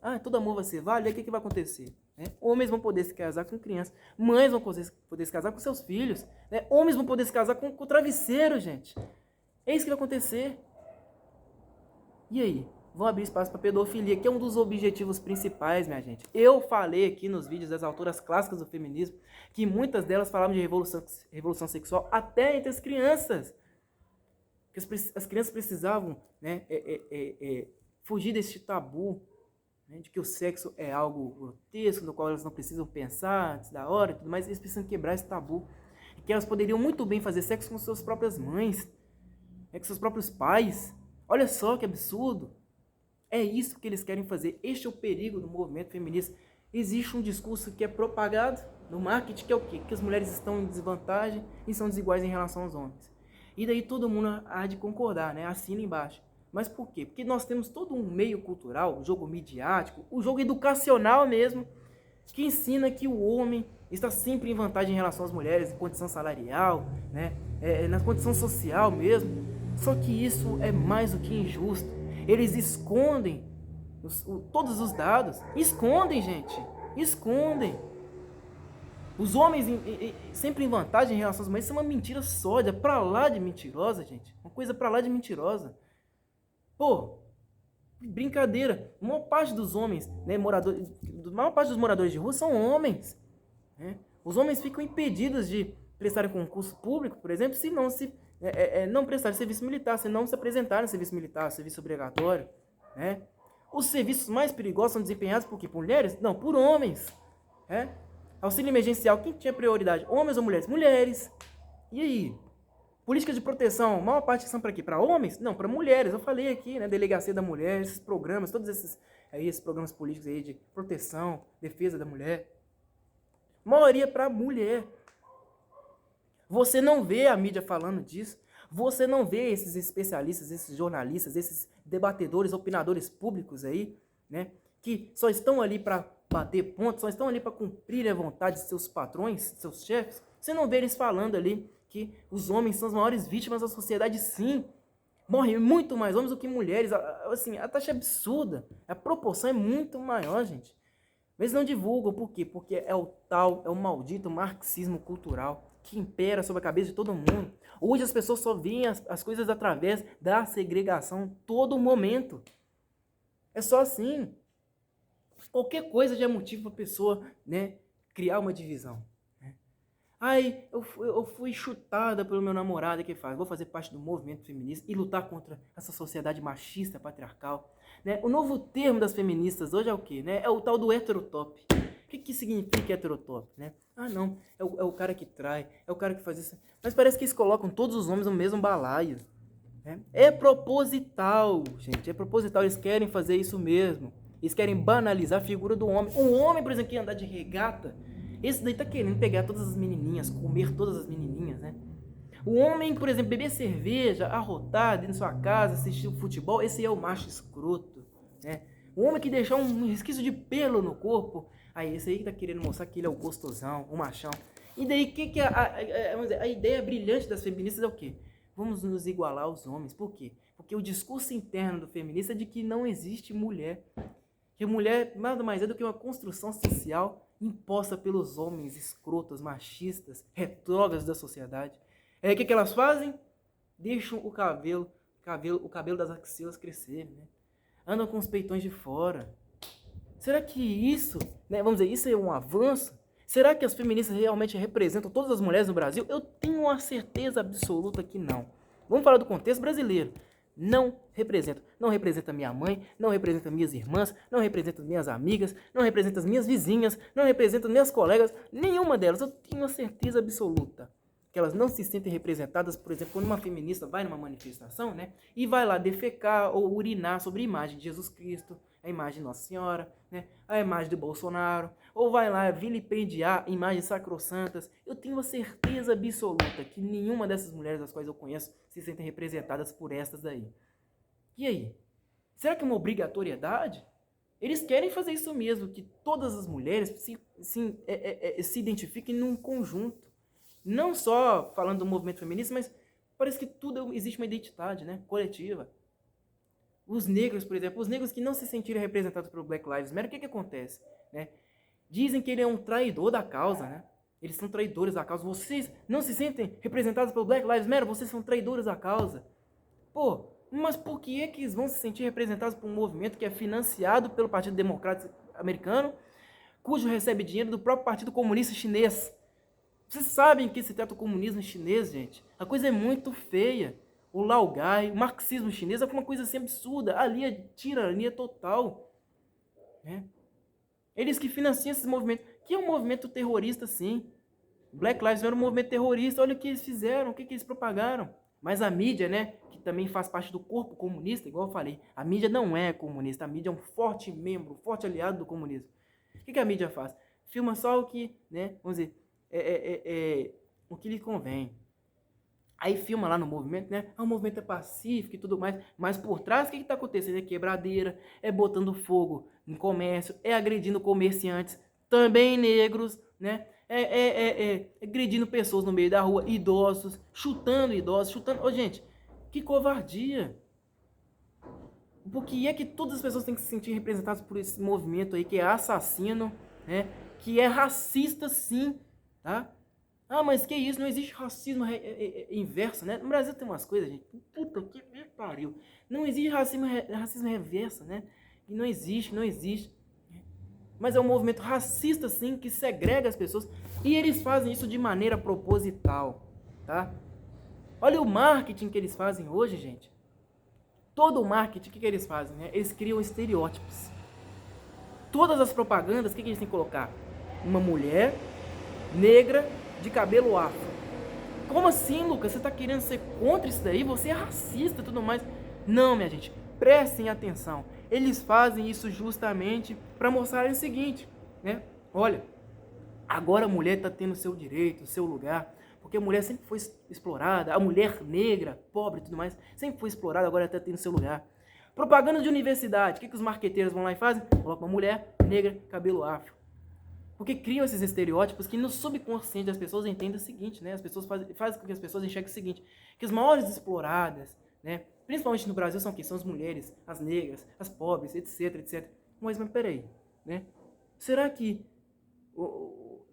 Ah, todo amor vai ser válido, e aí o que vai acontecer? Né? Homens vão poder se casar com crianças, mães vão poder se casar com seus filhos, né? Homens vão poder se casar com o travesseiro, gente. É isso que vai acontecer. E aí? Vão abrir espaço para pedofilia, que é um dos objetivos principais, minha gente. Eu falei aqui nos vídeos das autoras clássicas do feminismo que muitas delas falavam de revolução sexual até entre as crianças. Que as crianças precisavam, né, fugir desse tabu, né, de que o sexo é algo grotesco, no qual elas não precisam pensar antes da hora e tudo mais. Eles precisam quebrar esse tabu. E que elas poderiam muito bem fazer sexo com suas próprias mães, né, com seus próprios pais. Olha só que absurdo. É isso que eles querem fazer. Este é o perigo do movimento feminista. Existe um discurso que é propagado no marketing, que é o quê? Que as mulheres estão em desvantagem e são desiguais em relação aos homens. E daí todo mundo há de concordar, né? Assina embaixo. Mas por quê? Porque nós temos todo um meio cultural, o jogo midiático, o jogo educacional mesmo, que ensina que o homem está sempre em vantagem em relação às mulheres, em condição salarial, né? Na condição social mesmo. Só que isso é mais do que injusto. Eles escondem todos os dados. Escondem, gente. Escondem. Os homens sempre em vantagem em relação às mulheres. Isso é uma mentira sólida. Pra lá de mentirosa, gente. Uma coisa pra lá de mentirosa. Pô, brincadeira. A maior parte dos homens, né, a maior parte dos moradores de rua são homens. Né? Os homens ficam impedidos de prestarem concurso público, por exemplo, se não prestar serviço militar, se não se apresentar no serviço militar, serviço obrigatório, né? Os serviços mais perigosos são desempenhados por quê? Por mulheres? Não, por homens. Né? Auxílio emergencial, quem tinha prioridade? Homens ou mulheres? Mulheres. E aí? Políticas de proteção, a maior parte são para quê? Para homens? Não, para mulheres. Eu falei aqui, né? Delegacia da Mulher, esses programas, todos esses programas políticos aí de proteção, defesa da mulher. maioria para mulher. Você não vê a mídia falando disso. Você não vê esses especialistas, esses jornalistas, esses debatedores, opinadores públicos aí, né? Que só estão ali para bater pontos, só estão ali para cumprir a vontade de seus patrões, seus chefes. Você não vê eles falando ali que os homens são as maiores vítimas da sociedade, sim. Morrem muito mais homens do que mulheres. Assim, a taxa é absurda. A proporção é muito maior, gente. Eles não divulgam, por quê? Porque é o maldito marxismo cultural que impera sobre a cabeça de todo mundo. Hoje as pessoas só veem as coisas através da segregação todo momento. É só assim. Qualquer coisa já é motivo para a pessoa, né, criar uma divisão. Né? Ai, eu fui chutada pelo meu namorado, que faz? Vou fazer parte do movimento feminista e lutar contra essa sociedade machista, patriarcal. Né? O novo termo das feministas hoje é o quê? Né? É o tal do heterotop. O que significa heterotop? Né? Ah, não, é o cara que trai, é o cara que faz isso. Mas parece que eles colocam todos os homens no mesmo balaio. Né? É proposital, gente, é proposital. Eles querem fazer isso mesmo. Eles querem banalizar a figura do homem. Um homem, por exemplo, que andar de regata, esse daí tá querendo pegar todas as menininhas, comer todas as menininhas, né? O homem, por exemplo, beber cerveja, arrotar dentro de sua casa, assistir futebol, esse é o macho escroto, né? O homem que deixar um resquício de pelo no corpo, aí esse aí que tá querendo mostrar que ele é o gostosão, o machão. E daí, que a ideia brilhante das feministas é o quê? Vamos nos igualar aos homens. Por quê? Porque o discurso interno do feminista é de que não existe mulher. Que mulher nada mais é do que uma construção social imposta pelos homens escrotos, machistas, retrógrados da sociedade. O que elas fazem? Deixam o cabelo das axilas crescer, né? Andam com os peitões de fora. Será que isso, né, vamos dizer, isso é um avanço? Será que as feministas realmente representam todas as mulheres no Brasil? Eu tenho uma certeza absoluta que não. Vamos falar do contexto brasileiro. Não representa. Não representa minha mãe, não representa minhas irmãs, não representa minhas amigas, não representa as minhas vizinhas, não representa minhas colegas, nenhuma delas. Eu tenho uma certeza absoluta que elas não se sentem representadas, por exemplo, quando uma feminista vai numa manifestação, né, e vai lá defecar ou urinar sobre a imagem de Jesus Cristo, a imagem de Nossa Senhora, né, a imagem do Bolsonaro, ou vai lá vilipendiar imagens sacrossantas. Eu tenho uma certeza absoluta que nenhuma dessas mulheres das quais eu conheço se sentem representadas por estas daí. E aí? Será que é uma obrigatoriedade? Eles querem fazer isso mesmo, que todas as mulheres se identifiquem num conjunto. Não só falando do movimento feminista, mas parece que tudo existe uma identidade, né, coletiva. Os negros, por exemplo, os negros que não se sentiram representados pelo Black Lives Matter, o que acontece? Né? Dizem que ele é um traidor da causa, né? Eles são traidores da causa. Vocês não se sentem representados pelo Black Lives Matter? Vocês são traidores da causa. Pô, mas por que é que eles vão se sentir representados por um movimento que é financiado pelo Partido Democrático Americano, cujo recebe dinheiro do próprio Partido Comunista Chinês? Vocês sabem que se trata o comunismo chinês, gente? A coisa é muito feia. O Laogai, o marxismo chinês é uma coisa assim absurda. Ali é tirania total. Né? Eles que financiam esses movimentos. Que é um movimento terrorista, sim. Black Lives Matter é um movimento terrorista. Olha o que eles fizeram, o que eles propagaram. Mas a mídia, né, que também faz parte do corpo comunista, igual eu falei, a mídia não é comunista. A mídia é um forte membro, um forte aliado do comunismo. O que a mídia faz? Filma só o que, né, vamos dizer, o que lhe convém. Aí filma lá no movimento, né? O movimento é pacífico e tudo mais. Mas por trás, o que está acontecendo? É quebradeira, é botando fogo no comércio, é agredindo comerciantes, também negros, né? Agredindo pessoas no meio da rua, idosos, chutando. Ô, gente, que covardia! Por que é que todas as pessoas têm que se sentir representadas por esse movimento aí que é assassino, né? Que é racista, sim, tá? Ah, mas que isso? Não existe racismo inverso, né? No Brasil tem umas coisas, gente. Puta que me pariu. Não existe racismo reverso, né? E não existe. Mas é um movimento racista, sim, que segrega as pessoas. E eles fazem isso de maneira proposital, tá? Olha o marketing que eles fazem hoje, gente. Todo o marketing, o que eles fazem, né? Eles criam estereótipos. Todas as propagandas, o que eles têm que colocar? Uma mulher negra de cabelo afro. Como assim, Lucas? Você está querendo ser contra isso daí? Você é racista e tudo mais. Não, minha gente. Prestem atenção. Eles fazem isso justamente para mostrar o seguinte, né? Olha, Agora a mulher está tendo seu direito, seu lugar, porque a mulher sempre foi explorada, a mulher negra, pobre e tudo mais, sempre foi explorada, agora está tendo seu lugar. Propaganda de universidade, o que os marqueteiros vão lá e fazem? Colocam uma mulher negra, cabelo afro. Porque criam esses estereótipos que no subconsciente das pessoas entendem o seguinte, né? As pessoas fazem com que as pessoas enxerguem o seguinte, que as maiores exploradas, né? Principalmente no Brasil, são quem? São as mulheres, as negras, as pobres, etc, etc. Mas peraí, né? Será que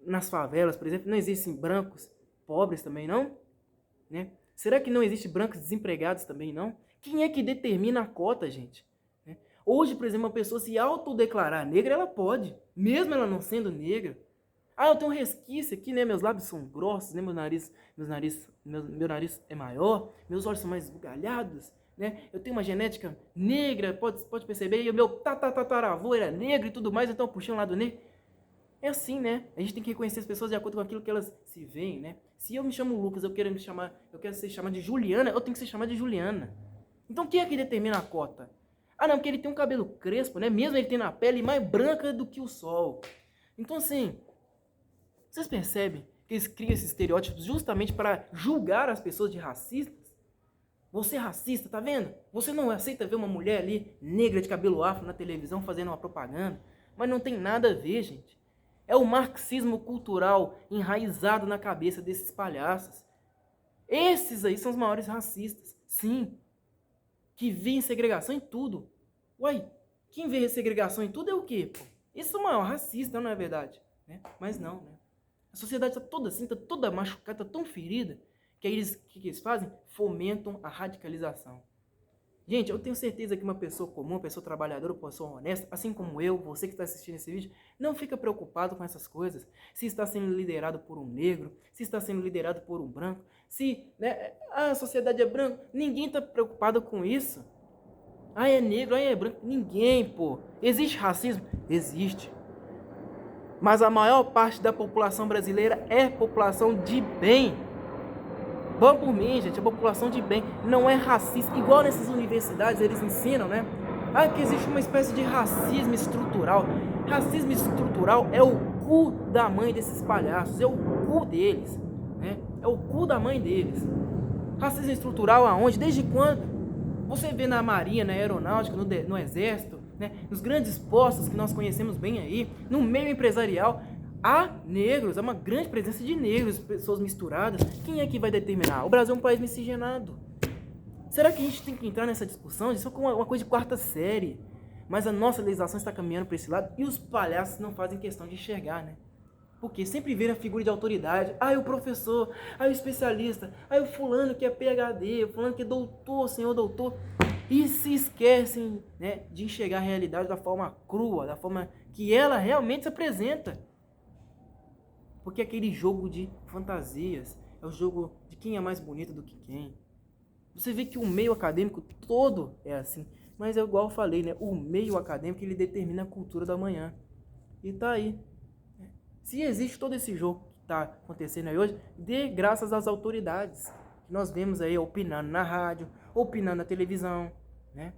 nas favelas, por exemplo, não existem brancos pobres também, não? Né? Será que não existem brancos desempregados também, não? Quem é que determina a cota, gente? Hoje, por exemplo, uma pessoa se autodeclarar negra, ela pode, mesmo ela não sendo negra. Ah, eu tenho um resquício aqui, né? Meus lábios são grossos, né? Meu nariz é maior, meus olhos são mais esbugalhados, né? Eu tenho uma genética negra, pode perceber, e o meu tataravô era negro e tudo mais, então eu puxei um lado negro. É assim, né? A gente tem que reconhecer as pessoas de acordo com aquilo que elas se veem, né? Se eu me chamo Lucas, eu quero ser chamado de Juliana, eu tenho que ser chamado de Juliana. Então quem é que determina a cota? Ah, não, porque ele tem um cabelo crespo, né? Mesmo ele tendo a pele mais branca do que o sol. Então, assim, vocês percebem que eles criam esses estereótipos justamente para julgar as pessoas de racistas? Você é racista, tá vendo? Você não aceita ver uma mulher ali, negra de cabelo afro, na televisão fazendo uma propaganda. Mas não tem nada a ver, gente. É o marxismo cultural enraizado na cabeça desses palhaços. Esses aí são os maiores racistas. Sim. Que vê segregação em tudo. Uai, quem vê segregação em tudo é o quê? Pô? Esses são o maior racista, não é verdade? Né? Mas não, né? A sociedade está toda assim, está toda machucada, está tão ferida, que aí o que eles fazem? Fomentam a radicalização. Gente, eu tenho certeza que uma pessoa comum, uma pessoa trabalhadora, uma pessoa honesta, assim como eu, você que está assistindo esse vídeo, não fica preocupado com essas coisas. Se está sendo liderado por um negro, se está sendo liderado por um branco, se a sociedade é branca, ninguém está preocupado com isso. Ah, é negro, ah, é branco, ninguém, pô. Existe racismo? Existe. Mas a maior parte da população brasileira é população de bem. Vamos por mim, gente, a população de bem não é racista. Igual nessas universidades eles ensinam, né? Ah, que existe uma espécie de racismo estrutural. Racismo estrutural é o cu da mãe desses palhaços, é o cu deles, né? É o cu da mãe deles. Racismo estrutural aonde? Desde quando? Você vê na marinha, na aeronáutica, no exército, né? Nos grandes postos que nós conhecemos bem aí, no meio empresarial, há negros, há uma grande presença de negros, pessoas misturadas. Quem é que vai determinar? O Brasil é um país miscigenado. Será que a gente tem que entrar nessa discussão? Isso é uma coisa de quarta série. Mas a nossa legislação está caminhando para esse lado e os palhaços não fazem questão de enxergar, né? Porque sempre vê a figura de autoridade. Ah, o professor, ah, o especialista, ah, o fulano que é PhD, o fulano que é doutor, senhor doutor. E se esquecem, né, de enxergar a realidade da forma crua, da forma que ela realmente se apresenta. Porque aquele jogo de fantasias é o jogo de quem é mais bonito do que quem. Você vê que o meio acadêmico todo é assim. Mas é igual eu falei, né? O meio acadêmico ele determina a cultura da manhã. E tá aí. Se existe todo esse jogo que está acontecendo aí hoje, dê graças às autoridades. Que nós vemos aí opinando na rádio, opinando na televisão, né?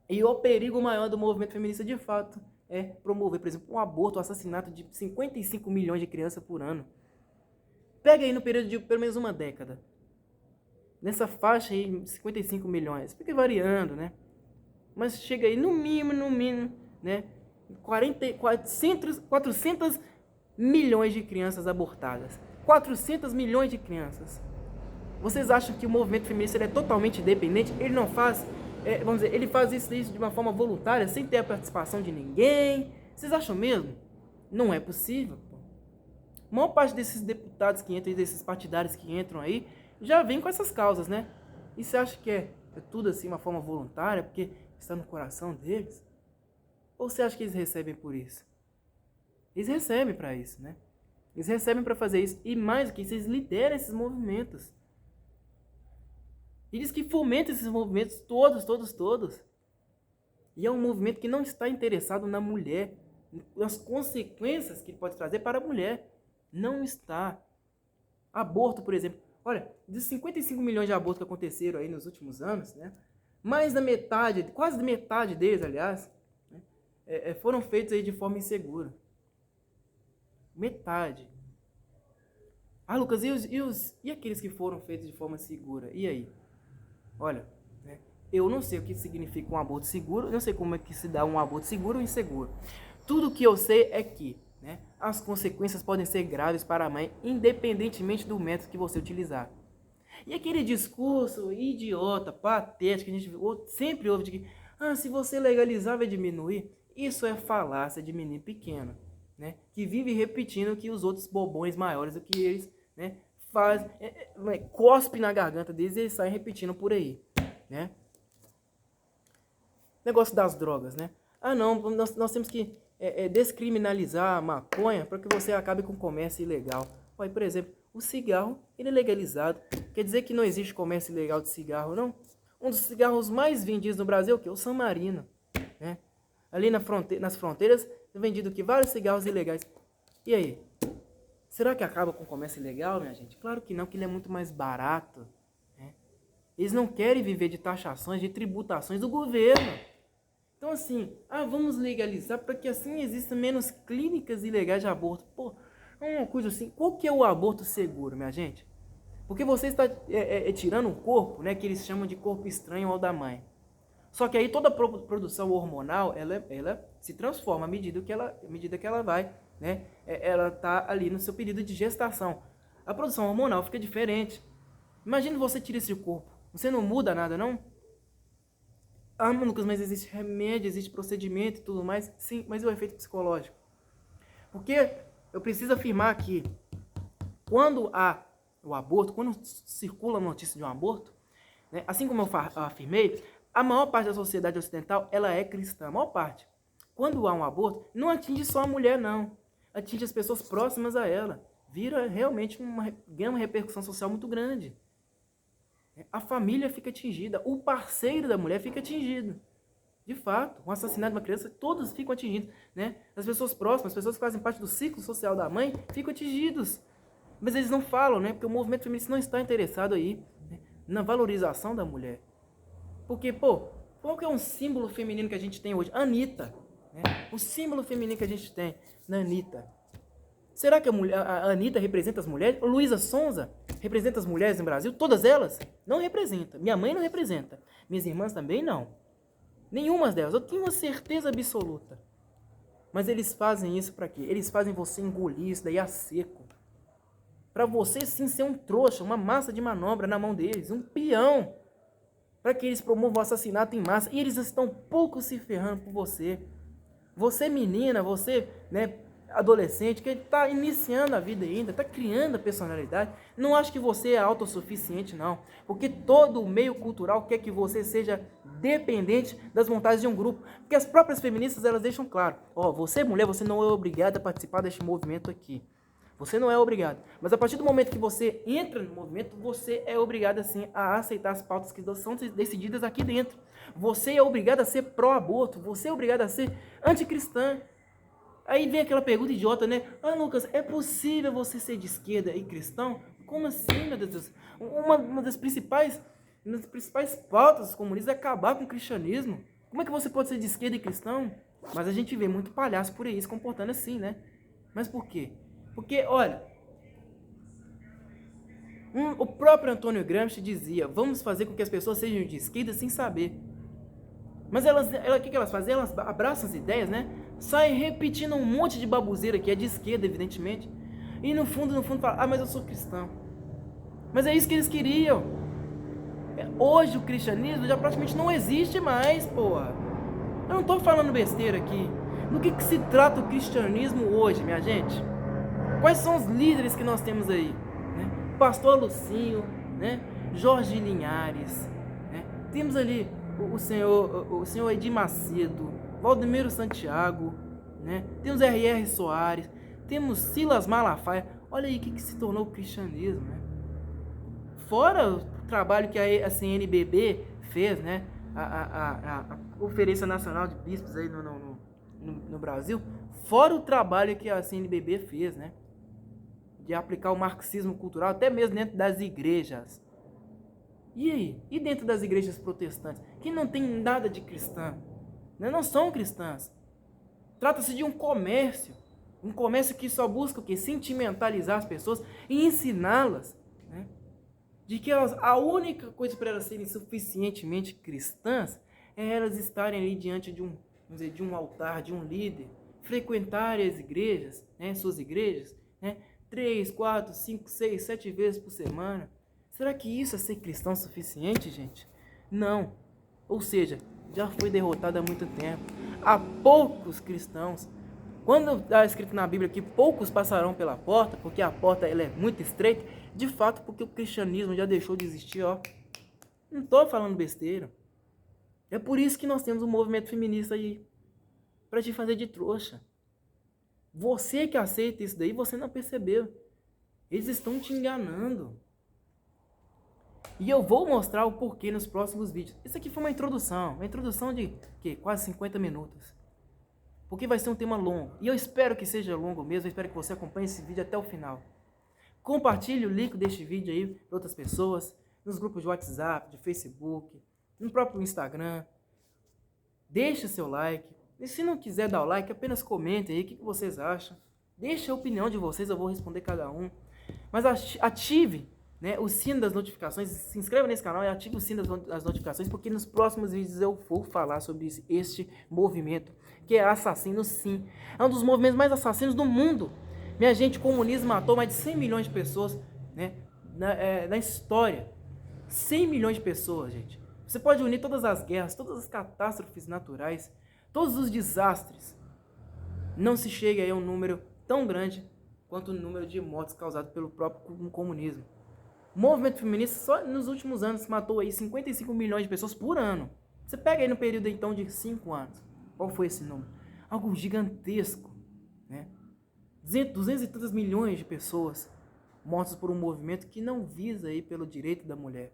E o perigo maior do movimento feminista de fato é promover, por exemplo, um aborto, um assassinato de 55 milhões de crianças por ano. Pega aí no período de pelo menos uma década. Nessa faixa aí, 55 milhões. Fica variando, né? Mas chega aí no mínimo, né? 400 milhões de crianças abortadas. 400 milhões de crianças. Vocês acham que o movimento feminista ele é totalmente independente? Ele não faz, vamos dizer, ele faz isso de uma forma voluntária, sem ter a participação de ninguém? Vocês acham mesmo? Não é possível. Pô. A maior parte desses deputados que entram, desses partidários que entram aí, já vem com essas causas, né? E você acha que é tudo assim, uma forma voluntária, porque está no coração deles? Ou você acha que eles recebem por isso? Eles recebem para isso, né? Eles recebem para fazer isso. E mais do que isso, eles lideram esses movimentos. Eles que fomentam esses movimentos todos. E é um movimento que não está interessado na mulher, nas consequências que ele pode trazer para a mulher. Não está. Aborto, por exemplo. Olha, dos 55 milhões de abortos que aconteceram aí nos últimos anos, né? Mais da metade, quase da metade deles, aliás, foram feitos aí de forma insegura. Metade. Ah, Lucas, e aqueles que foram feitos de forma segura? E aí? Olha, né, eu não sei o que significa um aborto seguro, não sei como é que se dá um aborto seguro ou inseguro. Tudo que eu sei é que, né, as consequências podem ser graves para a mãe, independentemente do método que você utilizar. E aquele discurso idiota, patético, que a gente sempre ouve de que se você legalizar vai diminuir, isso é falácia de menino pequeno, né, que vive repetindo que os outros bobões maiores do que eles, né, faz, cospe na garganta deles e eles saem repetindo por aí, né? Negócio das drogas, né? Não, nós temos que descriminalizar a maconha para que você acabe com o comércio ilegal. Olha, por exemplo, o cigarro, ele é legalizado. Quer dizer que não existe comércio ilegal de cigarro, não? Um dos cigarros mais vendidos no Brasil é o quê? O San Marino, né? Ali nas fronteiras é vendido que vários cigarros ilegais. E aí? Será que acaba com o comércio ilegal, minha gente? Claro que não, que ele é muito mais barato, né? Eles não querem viver de taxações, de tributações do governo. Então assim, vamos legalizar para que assim existam menos clínicas ilegais de aborto. Pô, é uma coisa assim. Qual que é o aborto seguro, minha gente? Porque você está tirando um corpo, né, que eles chamam de corpo estranho ao da mãe. Só que aí toda a produção hormonal, ela se transforma à medida que ela vai, né? Ela está ali no seu período de gestação. A produção hormonal fica diferente. Imagina você tira esse corpo. Você não muda nada, não? Lucas, mas existe remédio, existe procedimento e tudo mais. Sim, mas e o efeito psicológico? Porque eu preciso afirmar que quando há o aborto, quando circula a notícia de um aborto, né, assim como eu afirmei, a maior parte da sociedade ocidental, ela é cristã, a maior parte. Quando há um aborto, não atinge só a mulher, não. Atinge as pessoas próximas a ela. Vira realmente ganha uma repercussão social muito grande. A família fica atingida, o parceiro da mulher fica atingido. De fato, o assassinato de uma criança, todos ficam atingidos, né? As pessoas próximas, as pessoas que fazem parte do ciclo social da mãe, ficam atingidos. Mas eles não falam, né? Porque o movimento feminista não está interessado aí, né, na valorização da mulher. Porque, qual que é um símbolo feminino que a gente tem hoje? Anitta, né? O símbolo feminino que a gente tem na Anitta. Será que a Anitta representa as mulheres? Luísa Sonza representa as mulheres no Brasil? Todas elas? Não representa. Minha mãe não representa. Minhas irmãs também não. Nenhuma delas. Eu tenho uma certeza absoluta. Mas eles fazem isso para quê? Eles fazem você engolir isso daí a seco. Para você sim ser um trouxa, uma massa de manobra na mão deles. Um peão. Para que eles promovam o assassinato em massa. E eles estão pouco se ferrando por você. Você menina, você, né, adolescente, que está iniciando a vida ainda, está criando a personalidade, não acho que você é autossuficiente, não. Porque todo o meio cultural quer que você seja dependente das vontades de um grupo. Porque as próprias feministas, elas deixam claro, você mulher, você não é obrigada a participar deste movimento aqui. Você não é obrigado. Mas a partir do momento que você entra no movimento, você é obrigado, assim, a aceitar as pautas que são decididas aqui dentro. Você é obrigado a ser pró-aborto. Você é obrigado a ser anticristã. Aí vem aquela pergunta idiota, né? Lucas, é possível você ser de esquerda e cristão? Como assim, meu Deus? Uma das principais pautas dos comunistas é acabar com o cristianismo. Como é que você pode ser de esquerda e cristão? Mas a gente vê muito palhaço por aí se comportando assim, né? Mas por quê? Porque, olha, o próprio Antônio Gramsci dizia, vamos fazer com que as pessoas sejam de esquerda sem saber. Mas o que elas fazem? Elas abraçam as ideias, né? Saem repetindo um monte de baboseira que é de esquerda, evidentemente. E no fundo falam, mas eu sou cristão. Mas é isso que eles queriam. Hoje o cristianismo já praticamente não existe mais, porra. Eu não tô falando besteira aqui. Do que se trata o cristianismo hoje, minha gente? Quais são os líderes que nós temos aí? Né? Pastor Lucinho, né? Jorge Linhares, né? Temos ali o senhor Edir Macedo, Valdemiro Santiago, né? Temos R.R. Soares, temos Silas Malafaia. Olha aí o que se tornou o cristianismo, né? Fora o trabalho que a CNBB fez, né? A Conferência Nacional de Bispos aí no Brasil, fora o trabalho que a CNBB fez, né? De aplicar o marxismo cultural até mesmo dentro das igrejas. E aí? E dentro das igrejas protestantes? Que não tem nada de cristã. Né? Não são cristãs. Trata-se de um comércio. Um comércio que só busca o quê? Sentimentalizar as pessoas e ensiná-las, né? De que a única coisa para elas serem suficientemente cristãs é elas estarem ali diante de vamos dizer, de um altar, de um líder, frequentarem as igrejas, né, suas igrejas, né, 3, 4, 5, 6, 7 vezes por semana. Será que isso é ser cristão suficiente, gente? Não. Ou seja, já foi derrotado há muito tempo. Há poucos cristãos. Quando está escrito na Bíblia que poucos passarão pela porta, porque a porta ela é muito estreita, de fato porque o cristianismo já deixou de existir, ó. Não estou falando besteira. É por isso que nós temos um movimento feminista aí, para te fazer de trouxa. Você que aceita isso daí, você não percebeu. Eles estão te enganando. E eu vou mostrar o porquê nos próximos vídeos. Isso aqui foi uma introdução de quase 50 minutos. Porque vai ser um tema longo. E eu espero que seja longo mesmo, eu espero que você acompanhe esse vídeo até o final. Compartilhe o link deste vídeo aí para outras pessoas, nos grupos de WhatsApp, de Facebook, no próprio Instagram. Deixe seu like. E se não quiser dar o like, apenas comente aí o que vocês acham. Deixe a opinião de vocês, eu vou responder cada um. Mas ative, né, o sino das notificações, se inscreva nesse canal e ative o sino das notificações, porque nos próximos vídeos eu vou falar sobre este movimento, que é assassino sim. É um dos movimentos mais assassinos do mundo. Minha gente, o comunismo matou mais de 100 milhões de pessoas, né, na história. 100 milhões de pessoas, gente. Você pode unir todas as guerras, todas as catástrofes naturais, todos os desastres. Não se chega aí a um número tão grande quanto o número de mortes causadas pelo próprio comunismo. O movimento feminista só nos últimos anos matou aí 55 milhões de pessoas por ano. Você pega aí no período então de 5 anos. Qual foi esse número? Algo gigantesco, né? 200 e tantas milhões de pessoas mortas por um movimento que não visa aí pelo direito da mulher.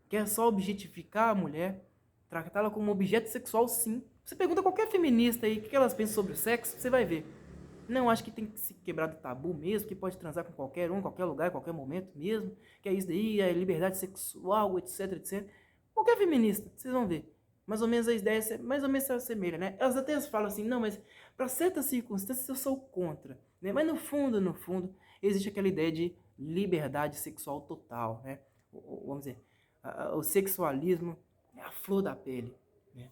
Quer só objetificar a mulher, tratá-la como objeto sexual, sim. Você pergunta a qualquer feminista aí o que elas pensam sobre o sexo, você vai ver. Não, acho que tem que se quebrar do tabu mesmo, que pode transar com qualquer um, qualquer lugar, qualquer momento mesmo, que é isso daí, é liberdade sexual, etc, etc. Qualquer feminista, vocês vão ver. Mais ou menos a ideia mais ou menos se assemelha, né? Elas até falam assim, não, mas para certas circunstâncias eu sou contra, né? Mas no fundo, existe aquela ideia de liberdade sexual total, né? Vamos dizer, o sexualismo é a flor da pele, né?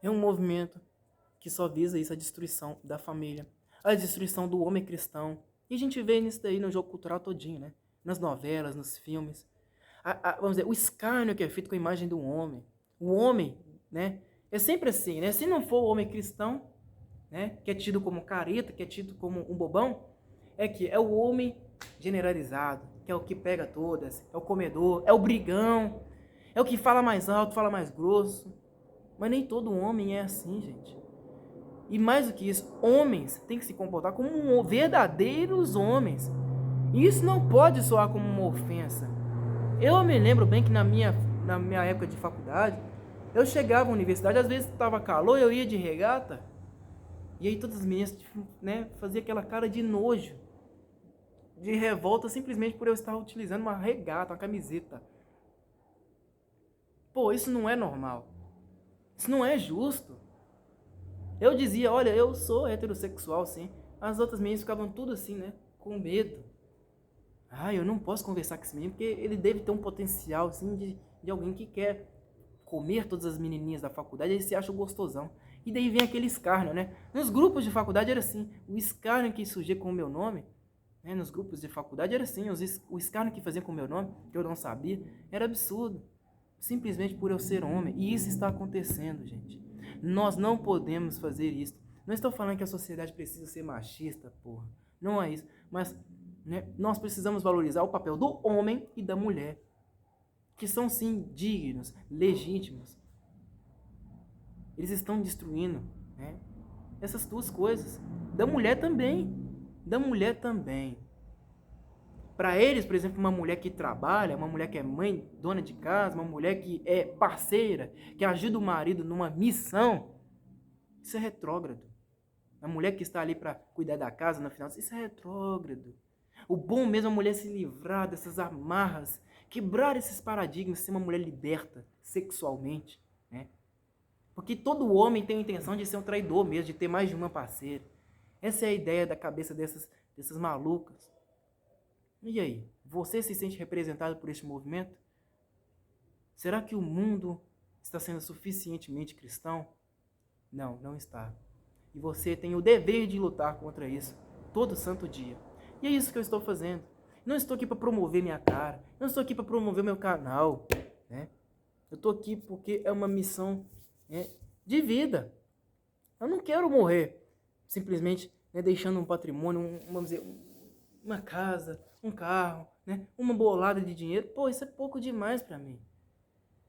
É um movimento que só visa isso, a destruição da família, a destruição do homem cristão. E a gente vê nisso daí no jogo cultural todinho, né? Nas novelas, nos filmes. Vamos dizer, o escárnio que é feito com a imagem do homem. O homem, né? É sempre assim, né? Se não for o homem cristão, né? Que é tido como careta, que é tido como um bobão, é o homem generalizado, que é o que pega todas, é o comedor, é o brigão, é o que fala mais alto, fala mais grosso. Mas nem todo homem é assim, gente. E mais do que isso, homens têm que se comportar como verdadeiros homens. E isso não pode soar como uma ofensa. Eu me lembro bem que na minha época de faculdade, eu chegava à universidade, às vezes estava calor, eu ia de regata, e aí todas as meninas, né, faziam aquela cara de nojo, de revolta, simplesmente por eu estar utilizando uma regata, uma camiseta. Pô, isso não é normal. Isso não é justo. Eu dizia, olha, eu sou heterossexual, sim. As outras meninas ficavam tudo assim, né? Com medo. Eu não posso conversar com esse menino, porque ele deve ter um potencial, assim, de alguém que quer comer todas as menininhas da faculdade, ele se acha gostosão. E daí vem aquele escárnio, né? Nos grupos de faculdade era assim. O escárnio que surgia com o meu nome, né? Nos grupos de faculdade era assim. O escárnio que fazia com o meu nome, que eu não sabia, era absurdo. Simplesmente por eu ser homem. E isso está acontecendo, gente. Nós não podemos fazer isso. Não estou falando que a sociedade precisa ser machista, porra. Não é isso. Mas, né, nós precisamos valorizar o papel do homem e da mulher. Que são, sim, dignos, legítimos. Eles estão destruindo, né, essas duas coisas. Da mulher também. Da mulher também. Para eles, por exemplo, uma mulher que trabalha, uma mulher que é mãe, dona de casa, uma mulher que é parceira, que ajuda o marido numa missão, isso é retrógrado. A mulher que está ali para cuidar da casa no final, isso é retrógrado. O bom mesmo é a mulher se livrar dessas amarras, quebrar esses paradigmas, ser uma mulher liberta sexualmente, né? Porque todo homem tem a intenção de ser um traidor mesmo, de ter mais de uma parceira. Essa é a ideia da cabeça dessas malucas. E aí, você se sente representado por este movimento? Será que o mundo está sendo suficientemente cristão? Não, não está. E você tem o dever de lutar contra isso todo santo dia. E é isso que eu estou fazendo. Não estou aqui para promover minha cara. Não estou aqui para promover meu canal. Né? Eu estou aqui porque é uma missão, né, de vida. Eu não quero morrer simplesmente, né, deixando um patrimônio, vamos dizer, uma casa, um carro, né, uma bolada de dinheiro. Pô, isso é pouco demais para mim.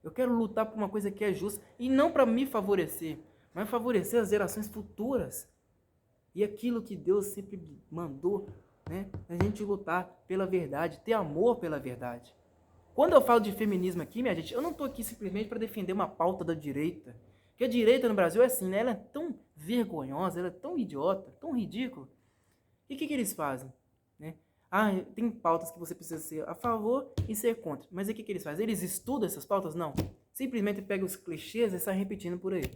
Eu quero lutar por uma coisa que é justa e não para me favorecer, mas favorecer as gerações futuras. E aquilo que Deus sempre mandou, né, a gente lutar pela verdade, ter amor pela verdade. Quando eu falo de feminismo aqui, minha gente, eu não estou aqui simplesmente para defender uma pauta da direita. Porque a direita no Brasil é assim, né? Ela é tão vergonhosa, ela é tão idiota, tão ridícula. E o que eles fazem? Né? Ah, tem pautas que você precisa ser a favor e ser contra. Mas o que eles fazem? Eles estudam essas pautas? Não. Simplesmente pegam os clichês e saem repetindo por aí.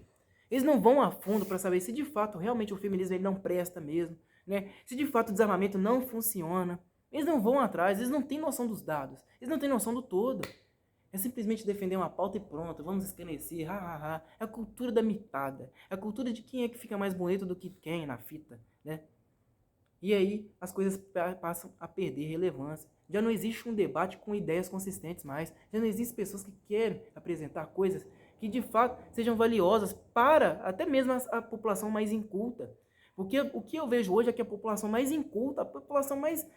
Eles não vão a fundo para saber se de fato realmente o feminismo ele não presta mesmo. Né? Se de fato o desarmamento não funciona. Eles não vão atrás, eles não têm noção dos dados. Eles não têm noção do todo. É simplesmente defender uma pauta e pronto, vamos esclarecer, É a cultura da mitada. É a cultura de quem é que fica mais bonito do que quem na fita, né? E aí as coisas passam a perder relevância. Já não existe um debate com ideias consistentes mais. Já não existem pessoas que querem apresentar coisas que de fato sejam valiosas para até mesmo a população mais inculta. Porque o que eu vejo hoje é que a população mais inculta, a população mais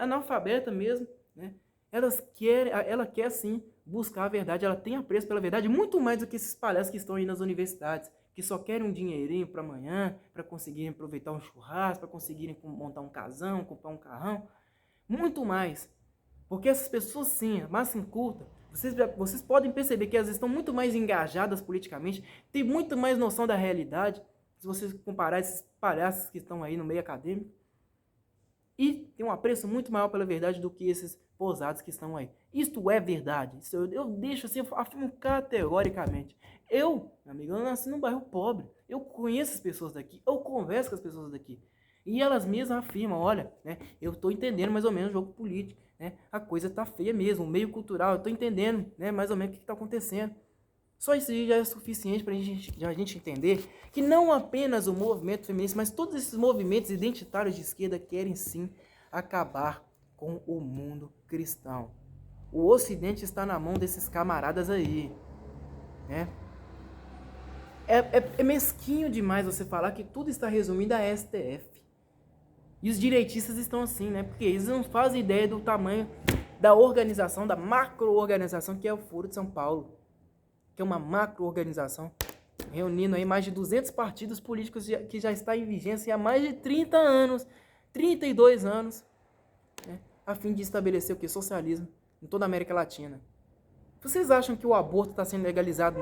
analfabeta mesmo, né? Ela quer sim buscar a verdade, ela tem apreço pela verdade, muito mais do que esses palhaços que estão aí nas universidades, que só querem um dinheirinho para amanhã, para conseguirem aproveitar um churrasco, para conseguirem montar um casão, comprar um carrão, muito mais. Porque essas pessoas sim, a massa inculta, vocês podem perceber que elas estão muito mais engajadas politicamente, têm muito mais noção da realidade, se vocês comparar esses palhaços que estão aí no meio acadêmico, e tem um apreço muito maior pela verdade do que esses posados que estão aí. Isto é verdade. Isso eu deixo assim, eu afirmo categoricamente. Eu, meu amigo, eu nasci num bairro pobre. Eu conheço as pessoas daqui. Eu converso com as pessoas daqui. E elas mesmas afirmam, olha, né, eu estou entendendo mais ou menos o jogo político. Né, a coisa está feia mesmo, o meio cultural. Eu estou entendendo, né, mais ou menos o que está acontecendo. Só isso já é suficiente para a gente entender que não apenas o movimento feminista, mas todos esses movimentos identitários de esquerda querem sim acabar com o mundo cristão. O Ocidente está na mão desses camaradas aí. Né? É mesquinho demais você falar que tudo está resumido a STF. E os direitistas estão assim, né? Porque eles não fazem ideia do tamanho da organização, da macro-organização que é o Foro de São Paulo. Que é uma macro-organização, reunindo aí mais de 200 partidos políticos que já está em vigência há mais de 30 anos, 32 anos, né, a fim de estabelecer o que? Socialismo em toda a América Latina. Vocês acham que o aborto está sendo legalizado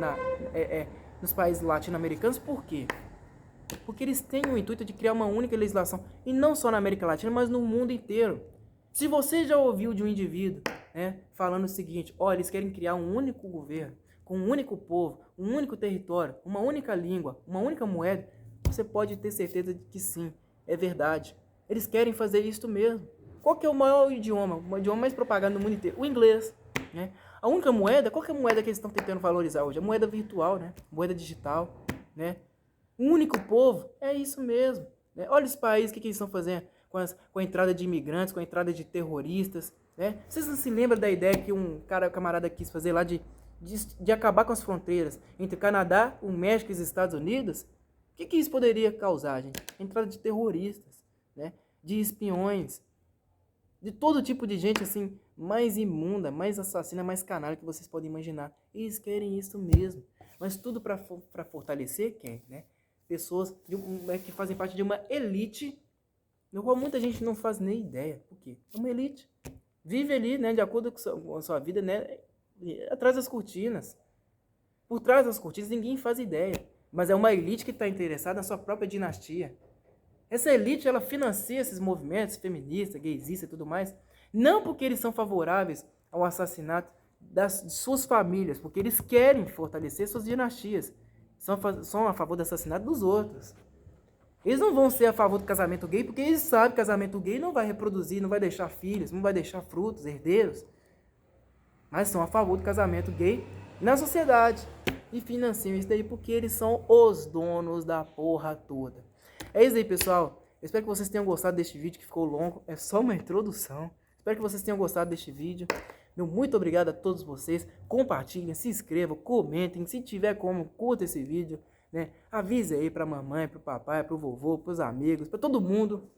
nos países latino-americanos? Por quê? Porque eles têm o intuito de criar uma única legislação, e não só na América Latina, mas no mundo inteiro. Se você já ouviu de um indivíduo, né, falando o seguinte, olha, eles querem criar um único governo, com um único povo, um único território, uma única língua, uma única moeda, você pode ter certeza de que sim, é verdade. Eles querem fazer isso mesmo. Qual que é o maior idioma? O idioma mais propagado no mundo inteiro? O inglês. Né? A única moeda, qual que é a moeda que eles estão tentando valorizar hoje? A moeda virtual, né? Moeda digital. Né? O único povo, é isso mesmo. Né? Olha os países, o que eles estão fazendo com a entrada de imigrantes, com a entrada de terroristas. Né? Vocês não se lembram da ideia que um camarada quis fazer lá de acabar com as fronteiras entre o Canadá, o México e os Estados Unidos? O que isso poderia causar, gente? Entrada de terroristas, né? De espiões, de todo tipo de gente assim, mais imunda, mais assassina, mais canalha que vocês podem imaginar. Eles querem isso mesmo. Mas tudo para fortalecer quem? Né? Pessoas que fazem parte de uma elite, no qual muita gente não faz nem ideia. Por quê? É uma elite. Vive ali, né, de acordo com a sua vida, né, atrás das cortinas. Por trás das cortinas ninguém faz ideia. Mas é uma elite que está interessada na sua própria dinastia. Essa elite, ela financia esses movimentos feministas, gaysistas e tudo mais, não porque eles são favoráveis ao assassinato de suas famílias, porque eles querem fortalecer suas dinastias. são a favor do assassinato dos outros. Eles não vão ser a favor do casamento gay porque eles sabem que casamento gay não vai reproduzir, não vai deixar filhos, não vai deixar frutos, herdeiros. Mas são a favor do casamento gay na sociedade. E financiam isso daí porque eles são os donos da porra toda. É isso aí, pessoal. Eu espero que vocês tenham gostado deste vídeo que ficou longo. É só uma introdução. Espero que vocês tenham gostado deste vídeo. Meu muito obrigado a todos vocês. Compartilhem, se inscrevam, comentem. Se tiver como, curta esse vídeo. Né? Avise aí pra mamãe, pro papai, pro vovô, pros amigos, pra todo mundo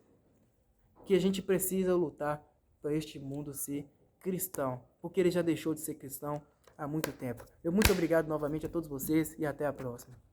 que a gente precisa lutar para este mundo ser cristão. Porque ele já deixou de ser cristão há muito tempo. Eu muito obrigado novamente a todos vocês e até a próxima.